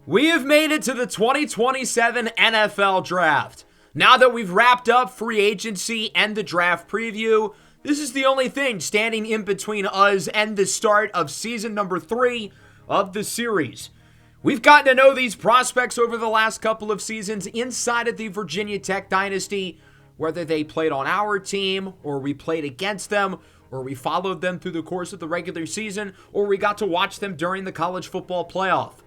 We have made it to the 2027 NFL Draft. Now that we've wrapped up free agency and the draft preview, this is the only thing standing in between us and the start of season number 3 of the series. We've gotten to know these prospects over the last couple of seasons inside of the Virginia Tech dynasty, whether they played on our team, or we played against them, or we followed them through the course of the regular season, or we got to watch them during the college football playoff.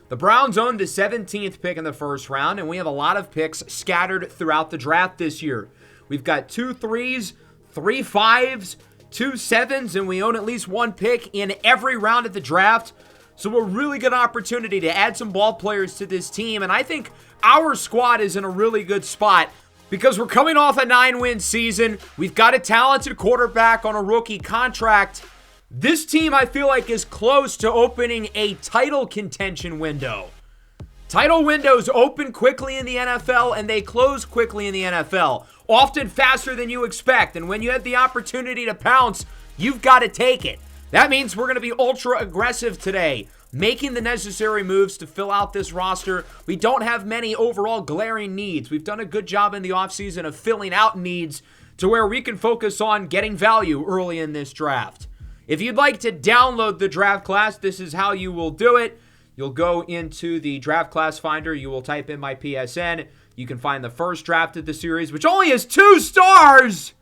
The Browns owned the 17th pick in the first round, and we have a lot of picks scattered throughout the draft this year. We've got 2 3s, 3 5s, 2 7s, and we own at least one pick in every round of the draft. So a really good opportunity to add some ball players to this team, and I think our squad is in a really good spot because we're coming off a 9-win season. We've got a talented quarterback on a rookie contract. This team, I feel like, is close to opening a title contention window. Title windows open quickly in the NFL, and they close quickly in the NFL, often faster than you expect. And when you have the opportunity to pounce, you've got to take it. That means we're going to be ultra aggressive today, making the necessary moves to fill out this roster. We don't have many overall glaring needs. We've done a good job in the offseason of filling out needs to where we can focus on getting value early in this draft. If you'd like to download the draft class, this is how you will do it. You'll go into the draft class finder. You will type in my PSN. You can find the first draft of the series, which only has 2 stars.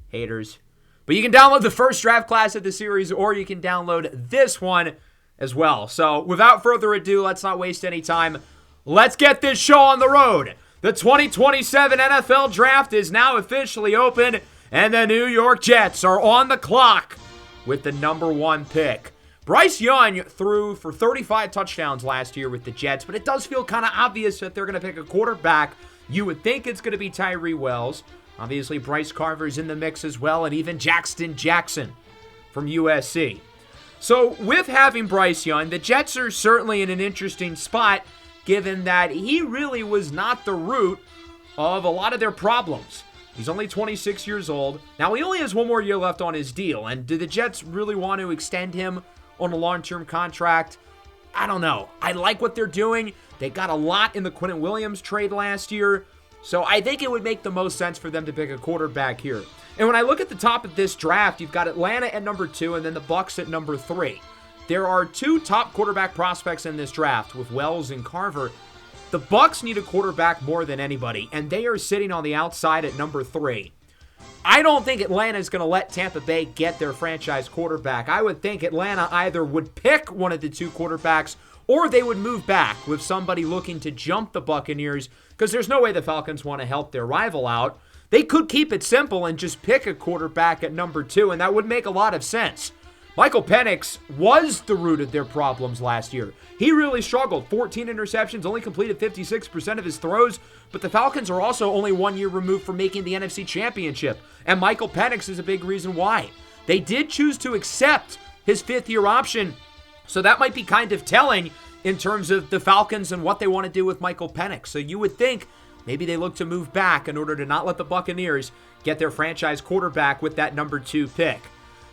Haters. But you can download the first draft class of the series, or you can download this one as well. So without further ado, let's not waste any time. Let's get this show on the road. The 2027 NFL Draft is now officially open, and the New York Jets are on the clock with the number 1 pick. Bryce Young threw for 35 touchdowns last year with the Jets, but it does feel kind of obvious that they're going to pick a quarterback. You would think it's going to be Tyrie Wells. Obviously, Bryce Carver's in the mix as well, and even Jackson Jackson from USC. So with having Bryce Young, the Jets are certainly in an interesting spot, given that he really was not the root of a lot of their problems. He's only 26 years old. Now, he only has 1 more year left on his deal. And do the Jets really want to extend him on a long-term contract? I don't know. I like what they're doing. They got a lot in the Quinnen Williams trade last year. So I think it would make the most sense for them to pick a quarterback here. And when I look at the top of this draft, you've got Atlanta at number 2 and then the Bucs at number 3. There are 2 top quarterback prospects in this draft with Wells and Carver. The Bucs need a quarterback more than anybody, and they are sitting on the outside at number 3. I don't think Atlanta is going to let Tampa Bay get their franchise quarterback. I would think Atlanta either would pick one of the 2 quarterbacks, or they would move back with somebody looking to jump the Buccaneers, because there's no way the Falcons want to help their rival out. They could keep it simple and just pick a quarterback at number 2, and that would make a lot of sense. Michael Penix was the root of their problems last year. He really struggled. 14 interceptions, only completed 56% of his throws, but the Falcons are also only 1 year removed from making the NFC Championship, and Michael Penix is a big reason why. They did choose to accept his 5th-year option, so that might be kind of telling in terms of the Falcons and what they want to do with Michael Penix. So you would think maybe they look to move back in order to not let the Buccaneers get their franchise quarterback with that number 2 pick.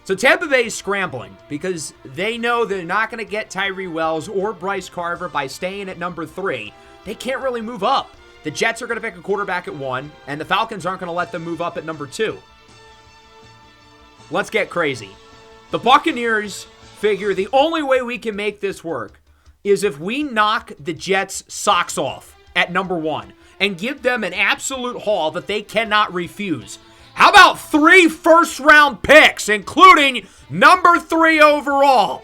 So Tampa Bay is scrambling because they know they're not going to get Tyrie Wells or Bryce Carver by staying at number 3. They can't really move up. The Jets are going to pick a quarterback at 1, and the Falcons aren't going to let them move up at number 2. Let's get crazy. The Buccaneers figure the only way we can make this work is if we knock the Jets' socks off at number 1 and give them an absolute haul that they cannot refuse. How about 3 first-round picks, including number 3 overall?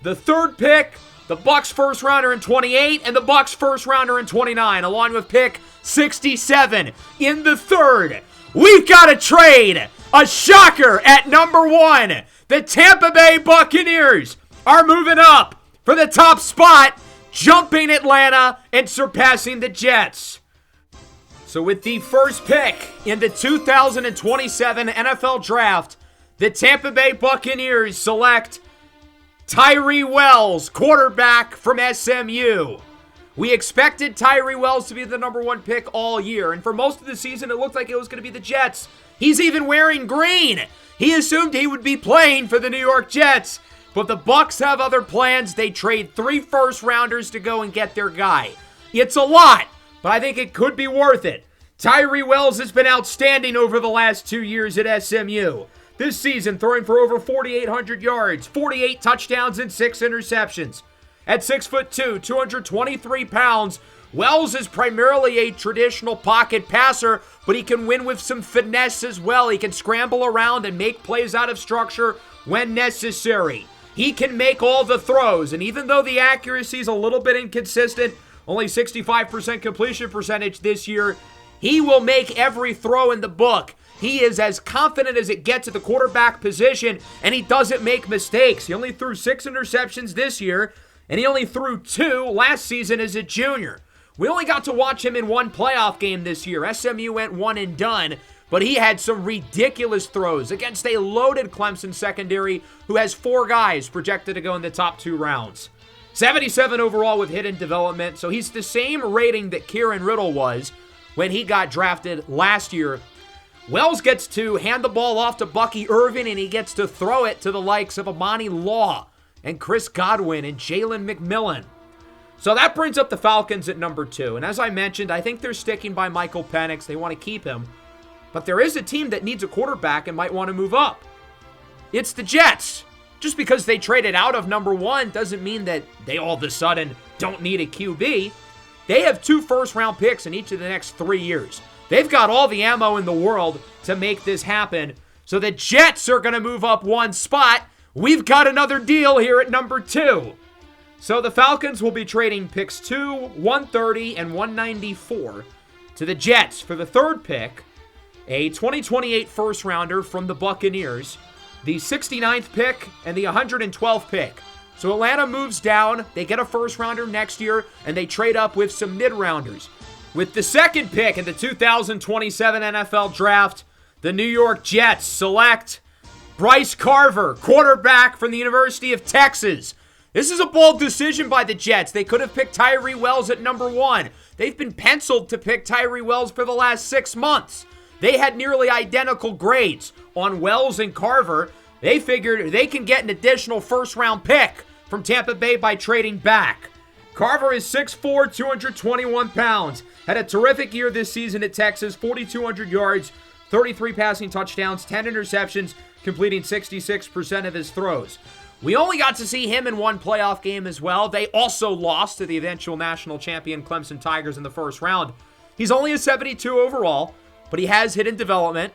The 3rd pick, the Bucs first-rounder in 28, and the Bucs first-rounder in 29, along with pick 67 in the 3rd. We've got to trade a shocker at number 1. The Tampa Bay Buccaneers are moving up for the top spot, jumping Atlanta and surpassing the Jets. So with the first pick in the 2027 NFL Draft, the Tampa Bay Buccaneers select Tyrie Wells, quarterback from SMU. We expected Tyrie Wells to be the number 1 pick all year, and for most of the season, it looked like it was going to be the Jets. He's even wearing green. He assumed he would be playing for the New York Jets. But the Bucks have other plans. They trade 3 first-rounders to go and get their guy. It's a lot, but I think it could be worth it. Tyrie Wells has been outstanding over the last 2 years at SMU. This season, throwing for over 4,800 yards, 48 touchdowns, and 6 interceptions. At 6'2", 223 pounds, Wells is primarily a traditional pocket passer, but he can win with some finesse as well. He can scramble around and make plays out of structure when necessary. He can make all the throws, and even though the accuracy is a little bit inconsistent, only 65% completion percentage this year, he will make every throw in the book. He is as confident as it gets at the quarterback position, and he doesn't make mistakes. He only threw 6 interceptions this year, and he only threw 2 last season as a junior. We only got to watch him in 1 playoff game this year. SMU went 1 and done, but he had some ridiculous throws against a loaded Clemson secondary who has 4 guys projected to go in the top 2 rounds. 77 overall with hidden development, so he's the same rating that Kieran Riddle was when he got drafted last year. Wells gets to hand the ball off to Bucky Irvin, and he gets to throw it to the likes of Amani Law and Chris Godwin and Jalen McMillan. So that brings up the Falcons at number 2. And as I mentioned, I think they're sticking by Michael Penix. They want to keep him. But there is a team that needs a quarterback and might want to move up. It's the Jets. Just because they traded out of number 1 doesn't mean that they all of a sudden don't need a QB. They have 2 first-round picks in each of the next 3 years. They've got all the ammo in the world to make this happen. So the Jets are going to move up 1 spot. We've got another deal here at number 2. So the Falcons will be trading picks 2, 130, and 194 to the Jets for the 3rd pick, a 2028 first-rounder from the Buccaneers, the 69th pick, and the 112th pick. So Atlanta moves down, they get a first-rounder next year, and they trade up with some mid-rounders. With the 2nd pick in the 2027 NFL Draft, the New York Jets select Bryce Carver, quarterback from the University of Texas. This is a bold decision by the Jets. They could have picked Tyrie Wells at number 1. They've been penciled to pick Tyrie Wells for the last 6 months. They had nearly identical grades on Wells and Carver. They figured they can get an additional first-round pick from Tampa Bay by trading back. Carver is 6'4", 221 pounds. Had a terrific year this season at Texas, 4,200 yards, 33 passing touchdowns, 10 interceptions, completing 66% of his throws. We only got to see him in 1 playoff game as well. They also lost to the eventual national champion Clemson Tigers in the first round. He's only a 72 overall, but he has hidden development.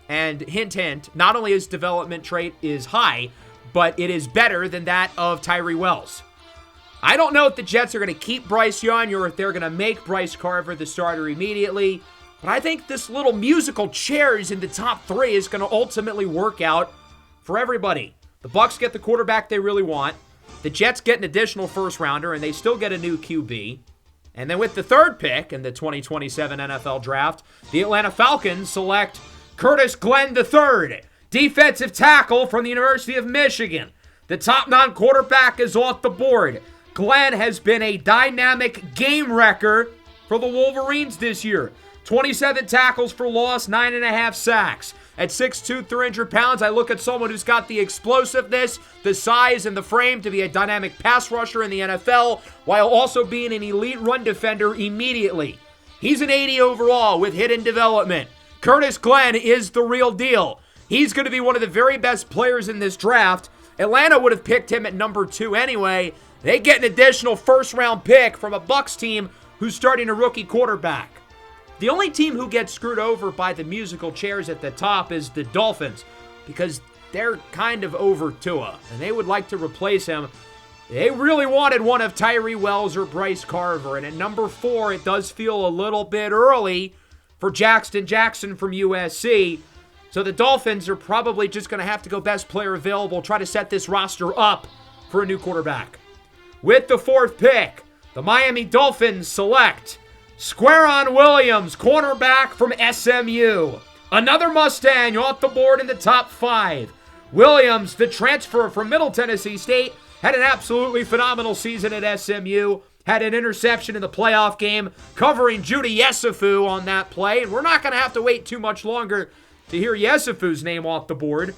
And hint, hint, not only his development trait is high, but it is better than that of Tyrie Wells. I don't know if the Jets are going to keep Bryce Young or if they're going to make Bryce Carver the starter immediately, but I think this little musical chairs in the top 3 is going to ultimately work out for everybody. The Bucs get the quarterback they really want. The Jets get an additional first-rounder, and they still get a new QB. And then with the 3rd pick in the 2027 NFL Draft, the Atlanta Falcons select Curtis Glenn III, defensive tackle from the University of Michigan. The top non-quarterback is off the board. Glenn has been a dynamic game wrecker for the Wolverines this year. 27 tackles for loss, 9.5 sacks. At 6'2", 300 pounds, I look at someone who's got the explosiveness, the size, and the frame to be a dynamic pass rusher in the NFL, while also being an elite run defender immediately. He's an 80 overall with hidden development. Curtis Glenn is the real deal. He's going to be one of the very best players in this draft. Atlanta would have picked him at number 2 anyway. They get an additional first-round pick from a Bucs team who's starting a rookie quarterback. The only team who gets screwed over by the musical chairs at the top is the Dolphins, because they're kind of over Tua, and they would like to replace him. They really wanted one of Tyrie Wells or Bryce Carver, and at number 4, it does feel a little bit early for Jackson Jackson from USC. So the Dolphins are probably just going to have to go best player available, try to set this roster up for a new quarterback. With the 4th pick, the Miami Dolphins select Squaron Williams, cornerback from SMU. Another Mustang off the board in the top 5. Williams, the transfer from Middle Tennessee State, had an absolutely phenomenal season at SMU. Had an interception in the playoff game, covering Judy Yesufu on that play. And we're not going to have to wait too much longer to hear Yesufu's name off the board.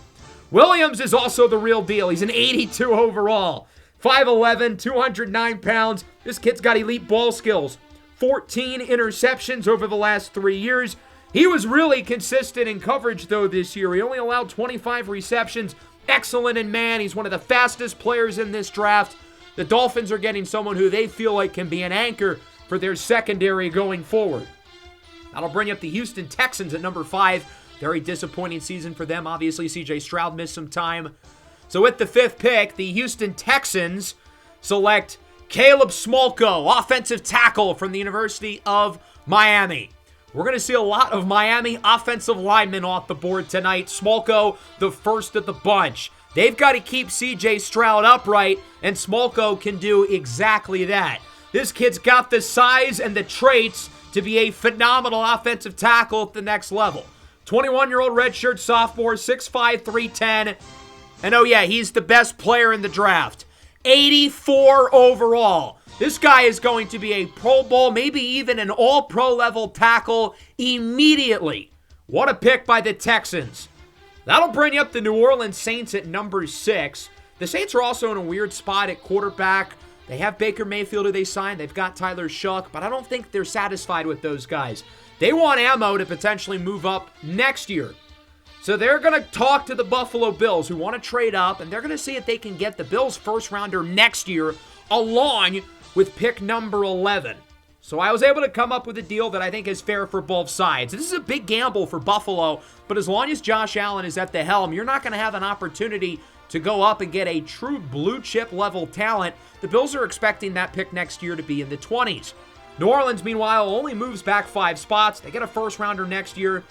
Williams is also the real deal. He's an 82 overall. 5'11", 209 pounds. This kid's got elite ball skills. 14 interceptions over the last 3 years. He was really consistent in coverage, though, this year. He only allowed 25 receptions. Excellent in man. He's one of the fastest players in this draft. The Dolphins are getting someone who they feel like can be an anchor for their secondary going forward. That'll bring up the Houston Texans at number 5. Very disappointing season for them. Obviously, C.J. Stroud missed some time. So with the 5th pick, the Houston Texans select Caleb Smolko, offensive tackle from the University of Miami. We're going to see a lot of Miami offensive linemen off the board tonight. Smolko, the first of the bunch. They've got to keep C.J. Stroud upright, and Smolko can do exactly that. This kid's got the size and the traits to be a phenomenal offensive tackle at the next level. 21-year-old redshirt sophomore, 6'5", 310. And oh yeah, he's the best player in the draft. 84 overall. This guy is going to be a Pro Bowl, maybe even an all-pro level tackle immediately. What a pick by the Texans. That'll bring up the New Orleans Saints at number 6. The Saints are also in a weird spot at quarterback. They have Baker Mayfield who they signed. They've got Tyler Shough, but I don't think they're satisfied with those guys. They want ammo to potentially move up next year. So they're going to talk to the Buffalo Bills who want to trade up, and they're going to see if they can get the Bills' first rounder next year along with pick number 11. So I was able to come up with a deal that I think is fair for both sides. This is a big gamble for Buffalo, but as long as Josh Allen is at the helm, you're not going to have an opportunity to go up and get a true blue chip level talent. The Bills are expecting that pick next year to be in the 20s. New Orleans, meanwhile, only moves back 5 spots. They get a first rounder next year.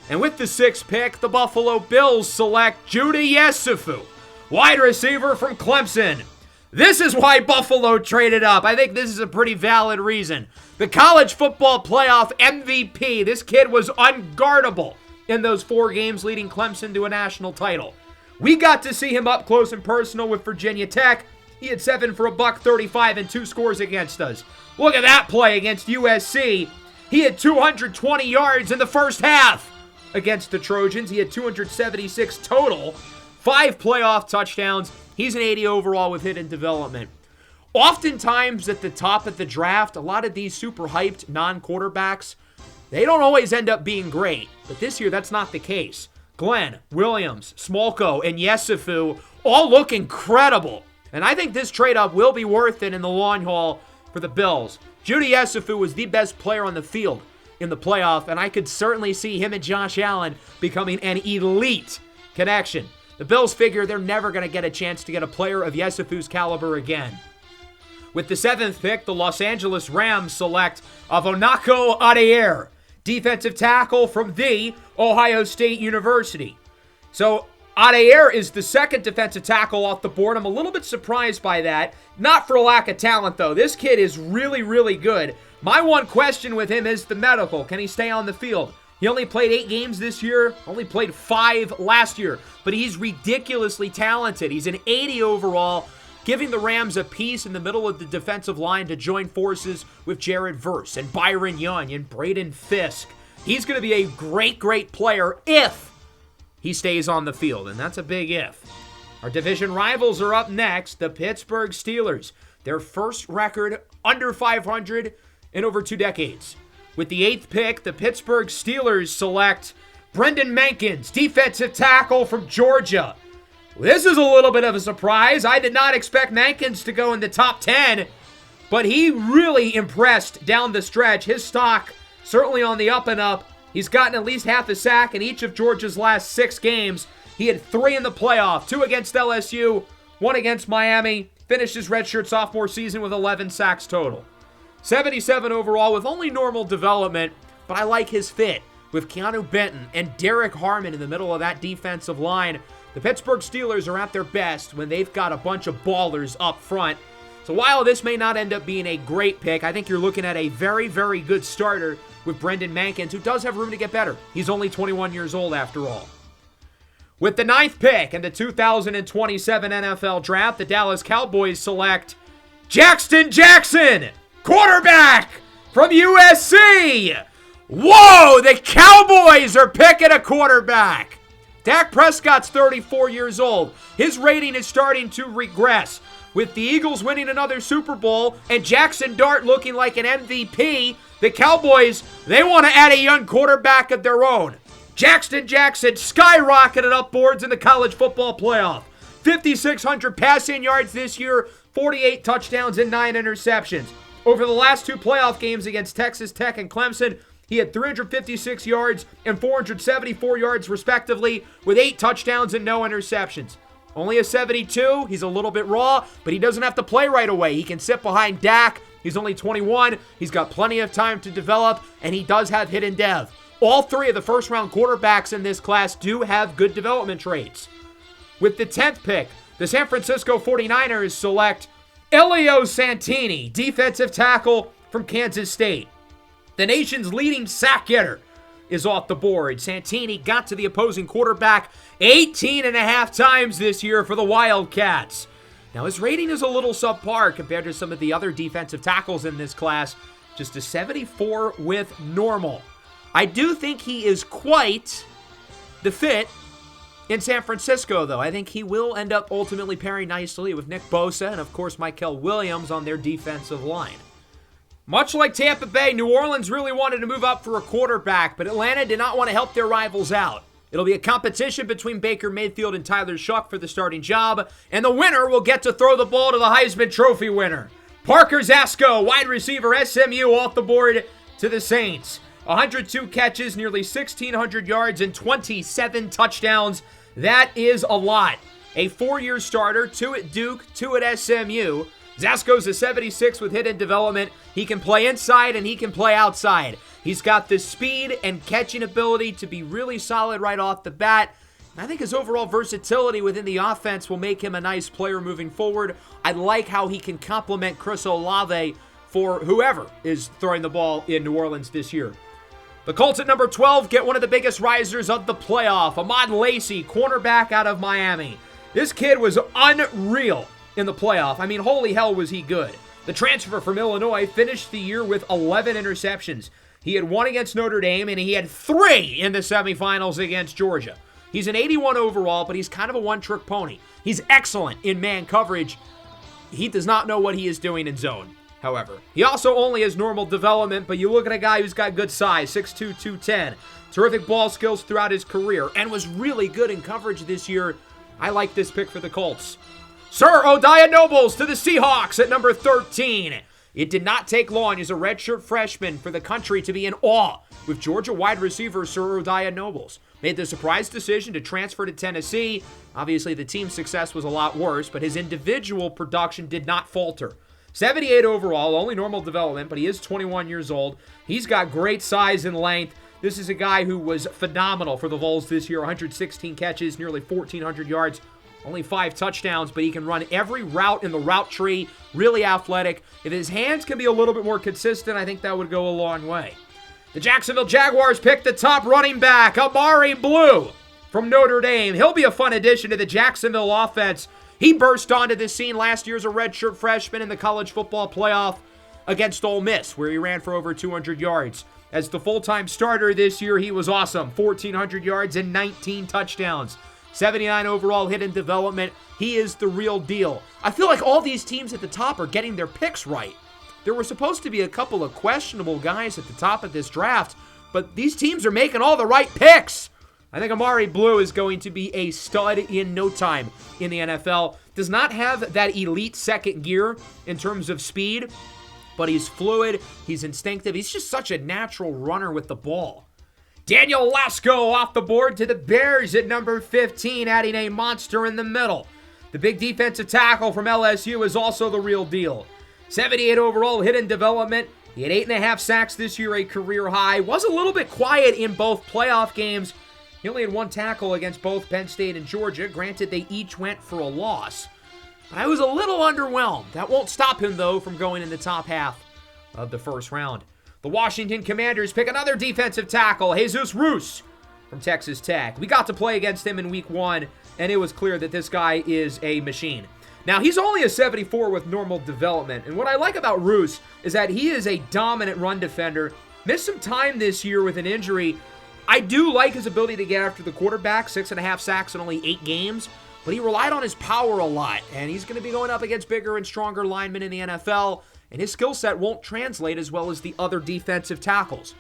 And with the 6th pick, the Buffalo Bills select Judy Yesufu, wide receiver from Clemson. This is why Buffalo traded up. I think this is a pretty valid reason. The college football playoff MVP. This kid was unguardable in those 4 games leading Clemson to a national title. We got to see him up close and personal with Virginia Tech. He had 7 for $135 and 2 scores against us. Look at that play against USC. He had 220 yards in the first half against the Trojans. He had 276 total, 5 playoff touchdowns. He's an 80 overall with hidden development. Oftentimes at the top of the draft, a lot of these super hyped non-quarterbacks, they don't always end up being great. But this year, that's not the case. Glenn, Williams, Smolko, and Yesufu all look incredible. And I think this trade-up will be worth it in the long haul for the Bills. Judy Yesufu was the best player on the field in the playoff, and I could certainly see him and Josh Allen becoming an elite connection. The Bills figure they're never going to get a chance to get a player of Yesufu's caliber again. With the 7th pick, the Los Angeles Rams select Avonako Adair, defensive tackle from the Ohio State University. So Adair is the 2nd defensive tackle off the board. I'm a little bit surprised by that. Not for lack of talent, though. This kid is really, really good. My one question with him is the medical. Can he stay on the field? He only played 8 games this year, only played 5 last year, but he's ridiculously talented. He's an 80 overall, giving the Rams a piece in the middle of the defensive line to join forces with Jared Verse and Byron Young and Braden Fisk. He's going to be a great, great player if he stays on the field, and that's a big if. Our division rivals are up next, the Pittsburgh Steelers. Their first record under 500 in over 2 decades. With the 8th pick, the Pittsburgh Steelers select Brendan Mankins, defensive tackle from Georgia. This is a little bit of a surprise. I did not expect Mankins to go in the top 10, but he really impressed down the stretch. His stock certainly on the up and up. He's gotten at least half a sack in each of Georgia's last 6 games. He had 3 in the playoff, 2 against LSU, 1 against Miami. Finished his redshirt sophomore season with 11 sacks total. 77 overall with only normal development, but I like his fit with Keanu Benton and Derek Harmon in the middle of that defensive line. The Pittsburgh Steelers are at their best when they've got a bunch of ballers up front. So while this may not end up being a great pick, I think you're looking at a very, very good starter with Brendan Mankins, who does have room to get better. He's only 21 years old after all. With the 9th pick in the 2027 NFL Draft, the Dallas Cowboys select Jackson Jackson, quarterback from USC. Whoa, the Cowboys are picking a quarterback. Dak Prescott's 34 years old. His rating is starting to regress. With the Eagles winning another Super Bowl and Jackson Dart looking like an MVP, the Cowboys, they want to add a young quarterback of their own. Jackson skyrocketed up boards in the college football playoff. 5,600 passing yards this year, 48 touchdowns and 9 interceptions. Over the last 2 playoff games against Texas Tech and Clemson, he had 356 yards and 474 yards respectively, with 8 touchdowns and no interceptions. Only a 72. He's a little bit raw, but he doesn't have to play right away. He can sit behind Dak. He's only 21. He's got plenty of time to develop, and he does have hidden dev. All 3 of the first-round quarterbacks in this class do have good development traits. With the 10th pick, the San Francisco 49ers select Elio Santini, defensive tackle from Kansas State. The nation's leading sack getter is off the board. Santini got to the opposing quarterback 18.5 times this year for the Wildcats. Now, his rating is a little subpar compared to some of the other defensive tackles in this class. Just a 74 with normal. I do think he is quite the fit in San Francisco, though. I think he will end up ultimately pairing nicely with Nick Bosa and, of course, Mykel Williams on their defensive line. Much like Tampa Bay, New Orleans really wanted to move up for a quarterback, but Atlanta did not want to help their rivals out. It'll be a competition between Baker Mayfield and Tyler Shuck for the starting job, and the winner will get to throw the ball to the Heisman Trophy winner. Parker Zasco, wide receiver, SMU, off the board to the Saints. 102 catches, nearly 1,600 yards, and 27 touchdowns. That is a lot. A 4-year starter, 2 at Duke, 2 at SMU. Zasco's a 76 with hidden development. He can play inside and he can play outside. He's got the speed and catching ability to be really solid right off the bat. I think his overall versatility within the offense will make him a nice player moving forward. I like how he can complement Chris Olave for whoever is throwing the ball in New Orleans this year. The Colts at number 12 get one of the biggest risers of the playoff, Ahmad Lacy, cornerback out of Miami. This kid was unreal in the playoff. I mean, holy hell was he good. The transfer from Illinois finished the year with 11 interceptions. He had 1 against Notre Dame, and he had 3 in the semifinals against Georgia. He's an 81 overall, but he's kind of a one-trick pony. He's excellent in man coverage. He does not know what he is doing in zone, however. He also only has normal development, but you look at a guy who's got good size, 6'2", 210. Terrific ball skills throughout his career, and was really good in coverage this year. I like this pick for the Colts. Sir Odiah Nobles to the Seahawks at number 13. It did not take long as a redshirt freshman for the country to be in awe with Georgia wide receiver Sir Odiah Nobles. Made the surprise decision to transfer to Tennessee. Obviously, the team's success was a lot worse, but his individual production did not falter. 78 overall, only normal development, but he is 21 years old. He's got great size and length. This is a guy who was phenomenal for the Vols this year. 116 catches, nearly 1,400 yards. Only 5 touchdowns, but he can run every route in the route tree. Really athletic. If his hands can be a little bit more consistent, I think that would go a long way. The Jacksonville Jaguars picked the top running back, Amari Blue, from Notre Dame. He'll be a fun addition to the Jacksonville offense. He burst onto this scene last year as a redshirt freshman in the college football playoff against Ole Miss, where he ran for over 200 yards. As the full-time starter this year, he was awesome. 1,400 yards and 19 touchdowns. 79 overall hidden development. He is the real deal. I feel like all these teams at the top are getting their picks right. There were supposed to be a couple of questionable guys at the top of this draft, but these teams are making all the right picks. I think Amari Blue is going to be a stud in no time in the NFL. Does not have that elite second gear in terms of speed, but he's fluid, he's instinctive, he's just such a natural runner with the ball. Daniel Lasco off the board to the Bears at number 15, adding a monster in the middle. The big defensive tackle from LSU is also the real deal. 78 overall hidden development. He had 8.5 sacks this year, a career high. Was a little bit quiet in both playoff games. He only had 1 tackle against both Penn State and Georgia. Granted, they each went for a loss. But I was a little underwhelmed. That won't stop him, though, from going in the top half of the first round. The Washington Commanders pick another defensive tackle, Jesus Roos from Texas Tech. We got to play against him in week 1, and it was clear that this guy is a machine. Now, he's only a 74 with normal development, and what I like about Roos is that he is a dominant run defender. Missed some time this year with an injury. I do like his ability to get after the quarterback, 6.5 sacks in only 8 games, but he relied on his power a lot, and he's going to be going up against bigger and stronger linemen in the NFL, and his skill set won't translate as well as the other defensive tackles.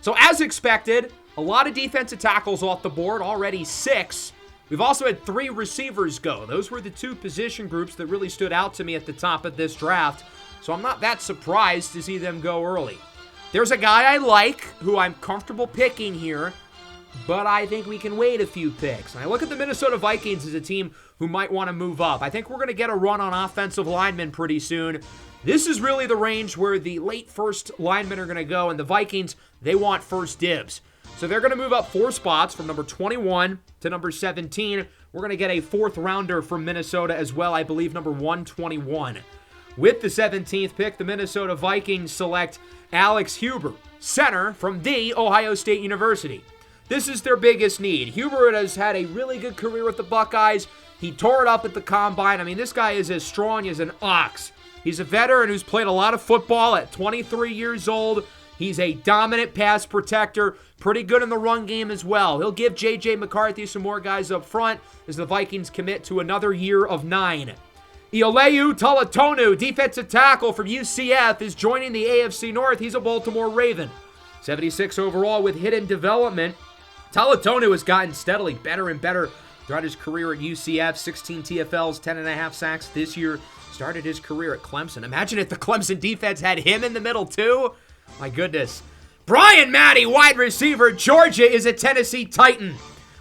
So as expected, a lot of defensive tackles off the board, already 6. We've also had 3 receivers go. Those were the 2 position groups that really stood out to me at the top of this draft, so I'm not that surprised to see them go early. There's a guy I like, who I'm comfortable picking here, but I think we can wait a few picks. And I look at the Minnesota Vikings as a team who might want to move up. I think we're going to get a run on offensive linemen pretty soon. This is really the range where the late first linemen are going to go, and the Vikings, they want first dibs. So they're going to move up 4 spots from number 21 to number 17. We're going to get a 4th rounder from Minnesota as well, I believe number 121. With the 17th pick, the Minnesota Vikings select Alex Huber, center from The Ohio State University. This is their biggest need. Huber has had a really good career with the Buckeyes. He tore it up at the combine. I mean, this guy is as strong as an ox. He's a veteran who's played a lot of football at 23 years old. He's a dominant pass protector, pretty good in the run game as well. He'll give J.J. McCarthy some more guys up front as the Vikings commit to another year of 9. Ioleu Talatonu, defensive tackle from UCF, is joining the AFC North. He's a Baltimore Raven. 76 overall with hidden development. Talatonu has gotten steadily better and better throughout his career at UCF. 16 TFLs, 10.5 sacks this year. Started his career at Clemson. Imagine if the Clemson defense had him in the middle too. My goodness. Brian Matty, wide receiver. Georgia is a Tennessee Titan.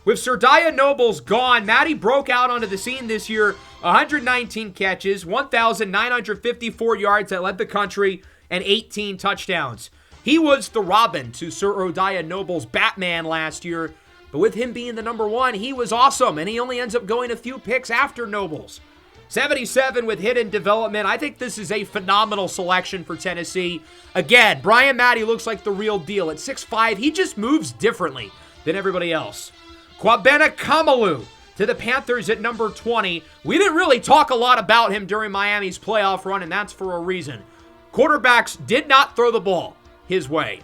With Serdia Nobles gone, Matty broke out onto the scene this year. 119 catches, 1,954 yards that led the country, and 18 touchdowns. He was the Robin to Sir Serdia Nobles' Batman last year, but with him being the number 1, he was awesome, and he only ends up going a few picks after Nobles. 77 with hidden development. I think this is a phenomenal selection for Tennessee. Again, Brian Matty looks like the real deal. At 6'5", he just moves differently than everybody else. Kwabena Kamalu to the Panthers at number 20. We didn't really talk a lot about him during Miami's playoff run, and that's for a reason. Quarterbacks did not throw the ball his way.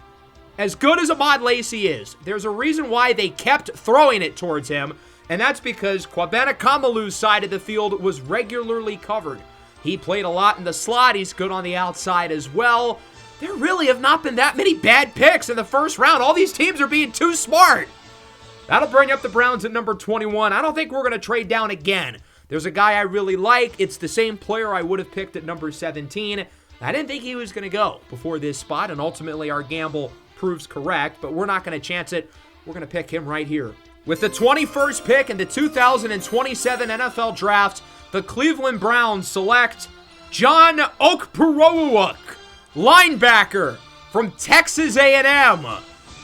As good as Ahmad Lacy is, there's a reason why they kept throwing it towards him, and that's because Kwabena Kamalu's side of the field was regularly covered. He played a lot in the slot. He's good on the outside as well. There really have not been that many bad picks in the first round. All these teams are being too smart. That'll bring up the Browns at number 21. I don't think we're going to trade down again. There's a guy I really like. It's the same player I would have picked at number 17. I didn't think he was going to go before this spot, and ultimately our gamble proves correct, but we're not going to chance it. We're going to pick him right here. With the 21st pick in the 2027 NFL Draft, the Cleveland Browns select John Okpokowuruk, linebacker from Texas A&M.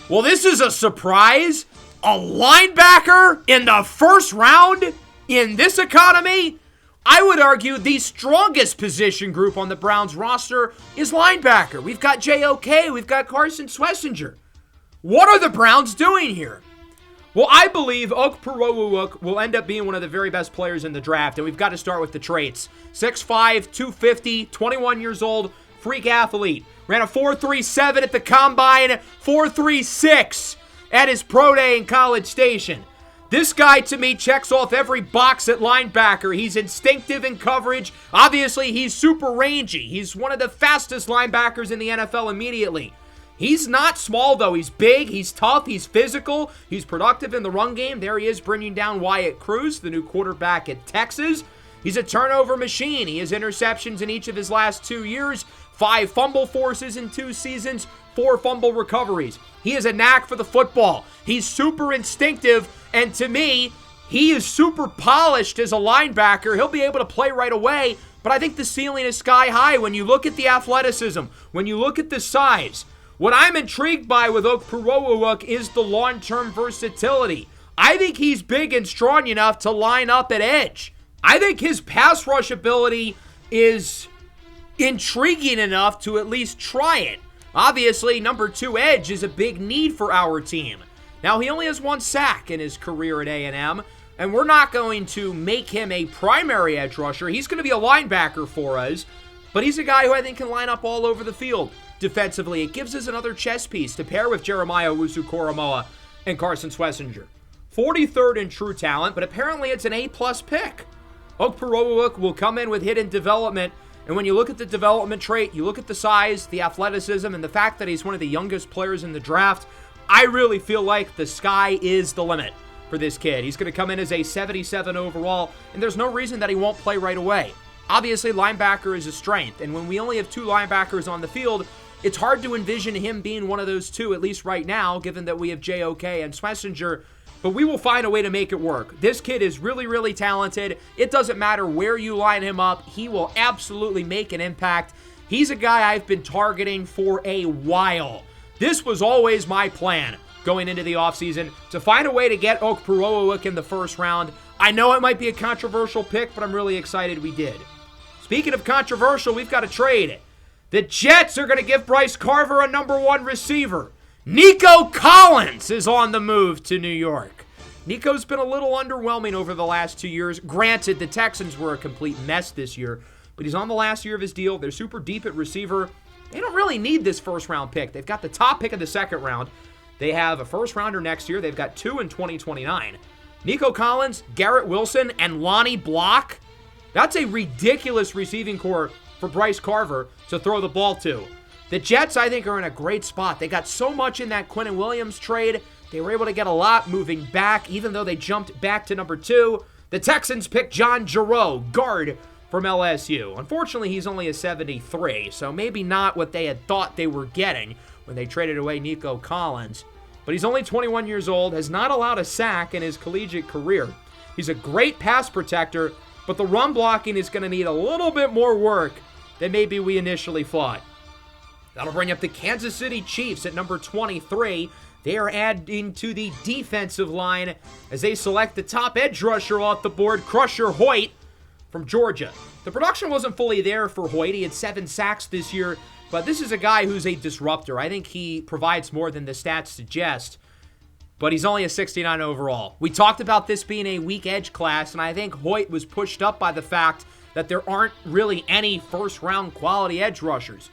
Well, this is a surprise. A linebacker in the first round in this economy? I would argue the strongest position group on the Browns roster is linebacker. We've got JOK, we've got Carson Schlesinger. What are the Browns doing here? Well, I believe Okpokowuruk will end up being one of the very best players in the draft, and we've got to start with the traits. 6'5", 250, 21 years old, freak athlete. Ran a 4.37 at the combine, 4.36 at his pro day in College Station. This guy, to me, checks off every box at linebacker. He's instinctive in coverage. Obviously, he's super rangy. He's one of the fastest linebackers in the NFL immediately. He's not small, though. He's big, he's tough, he's physical, he's productive in the run game. There he is bringing down Wyatt Cruz, the new quarterback at Texas. He's a turnover machine. He has interceptions in each of his last 2 years, 5 fumble forces in 2 seasons, 4 fumble recoveries. He has a knack for the football. He's super instinctive, and to me, he is super polished as a linebacker. He'll be able to play right away, but I think the ceiling is sky high when you look at the athleticism, when you look at the size. What I'm intrigued by with Okpokowuruk is the long-term versatility. I think he's big and strong enough to line up at edge. I think his pass rush ability is intriguing enough to at least try it. Obviously, number 2 edge is a big need for our team. Now, he only has 1 sack in his career at A&M, and we're not going to make him a primary edge rusher. He's going to be a linebacker for us, but he's a guy who I think can line up all over the field defensively. It gives us another chess piece to pair with Jeremiah Owusu-Koramoah and Carson Schlesinger. 43rd in true talent, but apparently it's an A-plus pick. Okpokowuruk will come in with hidden development, and when you look at the development trait, you look at the size, the athleticism, and the fact that he's one of the youngest players in the draft, I really feel like the sky is the limit for this kid. He's going to come in as a 77 overall, and there's no reason that he won't play right away. Obviously, linebacker is a strength, and when we only have two linebackers on the field, it's hard to envision him being one of those two, at least right now, given that we have JOK and Schlesinger, but we will find a way to make it work. This kid is really, really talented. It doesn't matter where you line him up. He will absolutely make an impact. He's a guy I've been targeting for a while. This was always my plan going into the offseason, to find a way to get Okpokowuruk in the first round. I know it might be a controversial pick, but I'm really excited we did. Speaking of controversial, we've got a trade. The Jets are going to give Bryce Carver a number 1 receiver. Nico Collins is on the move to New York. Nico's been a little underwhelming over the last 2 years. Granted, the Texans were a complete mess this year, but he's on the last year of his deal. They're super deep at receiver. They don't really need this first-round pick. They've got the top pick of the second round. They have a first-rounder next year. They've got 2 in 2029. Nico Collins, Garrett Wilson, and Lonnie Block. That's a ridiculous receiving core for Bryce Carver to throw the ball to. The Jets, I think, are in a great spot. They got so much in that Quinnen Williams trade. They were able to get a lot moving back, even though they jumped back to number 2. The Texans picked John Giroux, guard from LSU. Unfortunately, he's only a 73, so maybe not what they had thought they were getting when they traded away Nico Collins. But he's only 21 years old, has not allowed a sack in his collegiate career. He's a great pass protector, but the run blocking is going to need a little bit more work than maybe we initially thought. That'll bring up the Kansas City Chiefs at number 23. They are adding to the defensive line as they select the top edge rusher off the board, Crusher Hoyt from Georgia. The production wasn't fully there for Hoyt. He had 7 sacks this year, but this is a guy who's a disruptor. I think he provides more than the stats suggest, but he's only a 69 overall. We talked about this being a weak edge class, and I think Hoyt was pushed up by the fact that there aren't really any first-round quality edge rushers.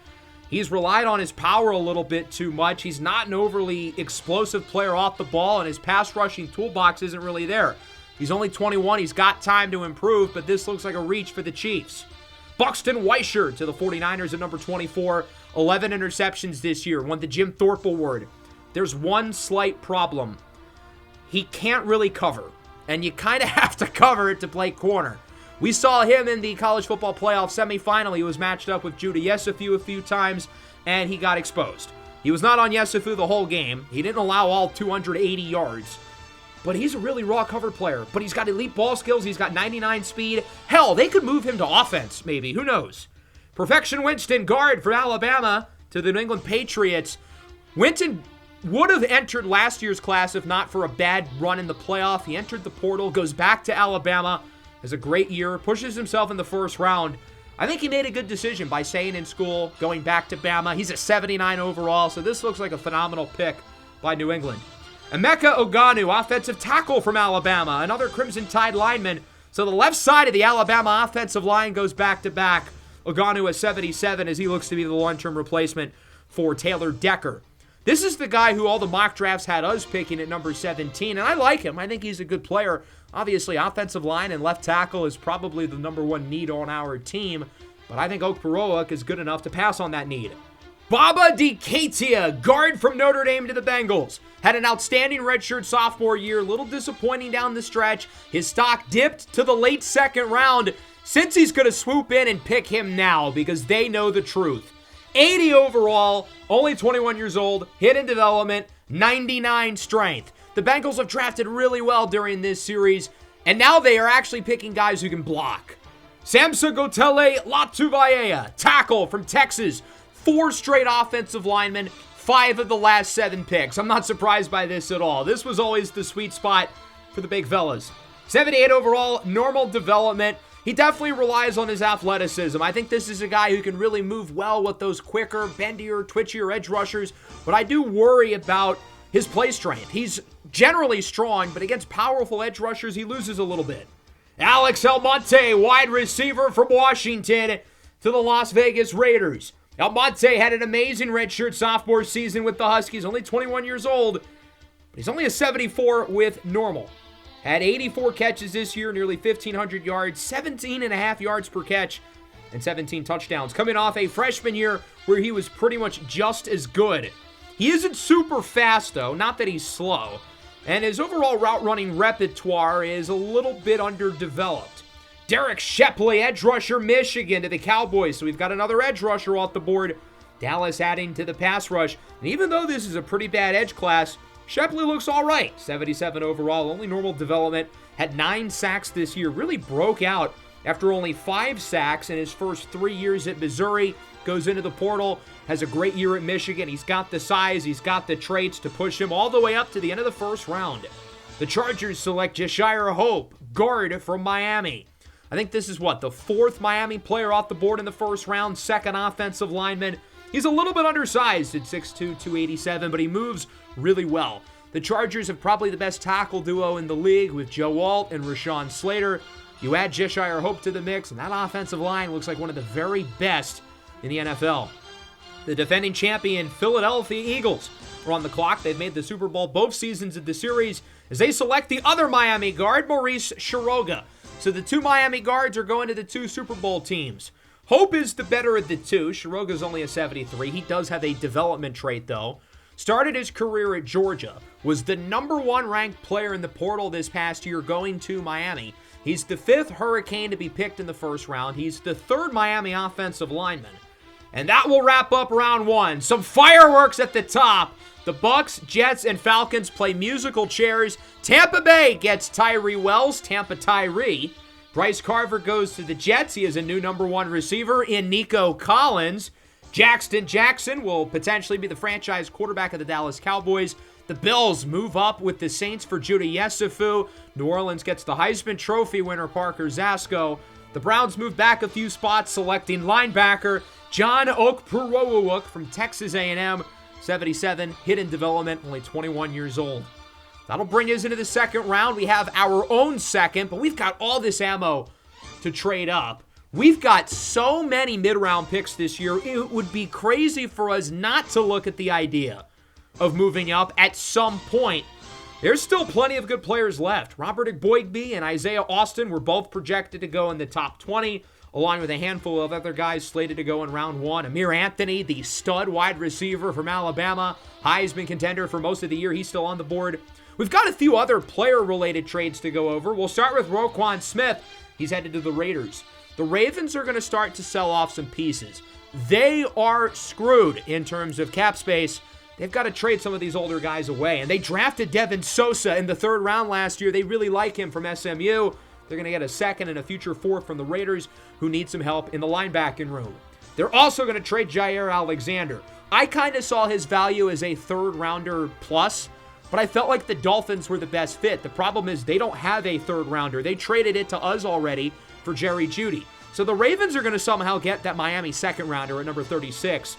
He's relied on his power a little bit too much. He's not an overly explosive player off the ball, and his pass rushing toolbox isn't really there. He's only 21. He's got time to improve, but this looks like a reach for the Chiefs. Buxton Weischer to the 49ers at number 24. 11 interceptions this year. Won the Jim Thorpe Award. There's one slight problem. He can't really cover, and you kind of have to cover it to play corner. We saw him in the college football playoff semifinal. He was matched up with Judah Yesufu a few times, and he got exposed. He was not on Yesufu the whole game. He didn't allow all 280 yards. But he's a really raw cover player. But he's got elite ball skills. He's got 99 speed. Hell, they could move him to offense, maybe. Who knows? Perfection Winston, guard from Alabama to the New England Patriots. Winston would have entered last year's class if not for a bad run in the playoff. He entered the portal, goes back to Alabama, has a great year, pushes himself in the first round. I think he made a good decision by staying in school, going back to Bama. He's a 79 overall, so this looks like a phenomenal pick by New England. Emeka Oganu, offensive tackle from Alabama, another Crimson Tide lineman. So the left side of the Alabama offensive line goes back to back. Oganu at 77 as he looks to be the long-term replacement for Taylor Decker. This is the guy who all the mock drafts had us picking at number 17, and I like him. I think he's a good player. Obviously, offensive line and left tackle is probably the number 1 need on our team, but I think Okpokowuruk is good enough to pass on that need. Baba Dikatia, guard from Notre Dame to the Bengals. Had an outstanding redshirt sophomore year, a little disappointing down the stretch. His stock dipped to the late second round. Since he's going to swoop in and pick him now because they know the truth. 80 overall, only 21 years old, hit in development, 99 strength. The Bengals have drafted really well during this series, and now they are actually picking guys who can block. Samson Gotele Latuvaea, tackle from Texas. 4 straight offensive linemen, 5 of the last 7 picks. I'm not surprised by this at all. This was always the sweet spot for the big fellas. 78 overall, normal development. He definitely relies on his athleticism. I think this is a guy who can really move well with those quicker, bendier, twitchier edge rushers, but I do worry about his play strength. He's generally strong, but against powerful edge rushers, he loses a little bit. Alex Almonte, wide receiver from Washington to the Las Vegas Raiders. Almonte had an amazing redshirt sophomore season with the Huskies, only 21 years old, He's only a 74 with normal. Had 84 catches this year, nearly 1,500 yards, 17.5 yards per catch, and 17 touchdowns. Coming off a freshman year where he was pretty much just as good. He isn't super fast, though. Not that he's slow. And his overall route running repertoire is a little bit underdeveloped. Derek Shepley, edge rusher, Michigan to the Cowboys. So we've got another edge rusher off the board. Dallas adding to the pass rush. And even though this is a pretty bad edge class, Shepley looks all right. 77 overall, only normal development. Had 9 sacks this year. Really broke out after only 5 sacks in his first 3 years at Missouri. Goes into the portal, has a great year at Michigan. He's got the size, he's got the traits to push him all the way up to the end of the first round. The Chargers select Yesufu Hope, guard from Miami. I think this is the 4th Miami player off the board in the first round, 2nd offensive lineman. He's a little bit undersized at 6'2", 287, but he moves really well. The Chargers have probably the best tackle duo in the league with Joe Alt and Rashawn Slater. You add Yesufu Hope to the mix, and that offensive line looks like one of the very best in the NFL. The defending champion Philadelphia Eagles are on the clock. They've made the Super Bowl both seasons of the series as they select the other Miami guard, Maurice Shiroga. So the 2 Miami guards are going to the 2 Super Bowl teams. Hope is the better of the 2. Shiroga's only a 73. He does have a development trait, though. Started his career at Georgia. Was the number 1 ranked player in the portal this past year going to Miami. He's the 5th Hurricane to be picked in the first round. He's the 3rd Miami offensive lineman. And that will wrap up round 1. Some fireworks at the top. The Bucks, Jets, and Falcons play musical chairs. Tampa Bay gets Tyrie Wells, Tampa Tyrie. Bryce Carver goes to the Jets. He is a new number 1 receiver in Nico Collins. Jackson Jackson will potentially be the franchise quarterback of the Dallas Cowboys. The Bills move up with the Saints for Judah Yesufu. New Orleans gets the Heisman Trophy winner Parker Zasko. The Browns move back a few spots, selecting linebacker John Okpokowuruk from Texas A&M. 77, hidden development, only 21 years old. That'll bring us into the second round. We have our own second, but we've got all this ammo to trade up. We've got so many mid-round picks this year, it would be crazy for us not to look at the idea of moving up at some point. There's still plenty of good players left. Robert Igboigbe and Isaiah Austin were both projected to go in the top 20, along with a handful of other guys slated to go in round 1. Amir Anthony, the stud wide receiver from Alabama, Heisman contender for most of the year. He's still on the board. We've got a few other player-related trades to go over. We'll start with Roquan Smith. He's headed to the Raiders. The Ravens are going to start to sell off some pieces. They are screwed in terms of cap space. They've got to trade some of these older guys away. And they drafted Devin Sosa in the 3rd round last year. They really like him from SMU. They're going to get a 2nd and a future 4th from the Raiders, who need some help in the linebacking room. They're also going to trade Jair Alexander. I kind of saw his value as a 3rd rounder plus, but I felt like the Dolphins were the best fit. The problem is they don't have a 3rd rounder. They traded it to us already for Jerry Jeudy. So the Ravens are going to somehow get that Miami 2nd rounder at number 36.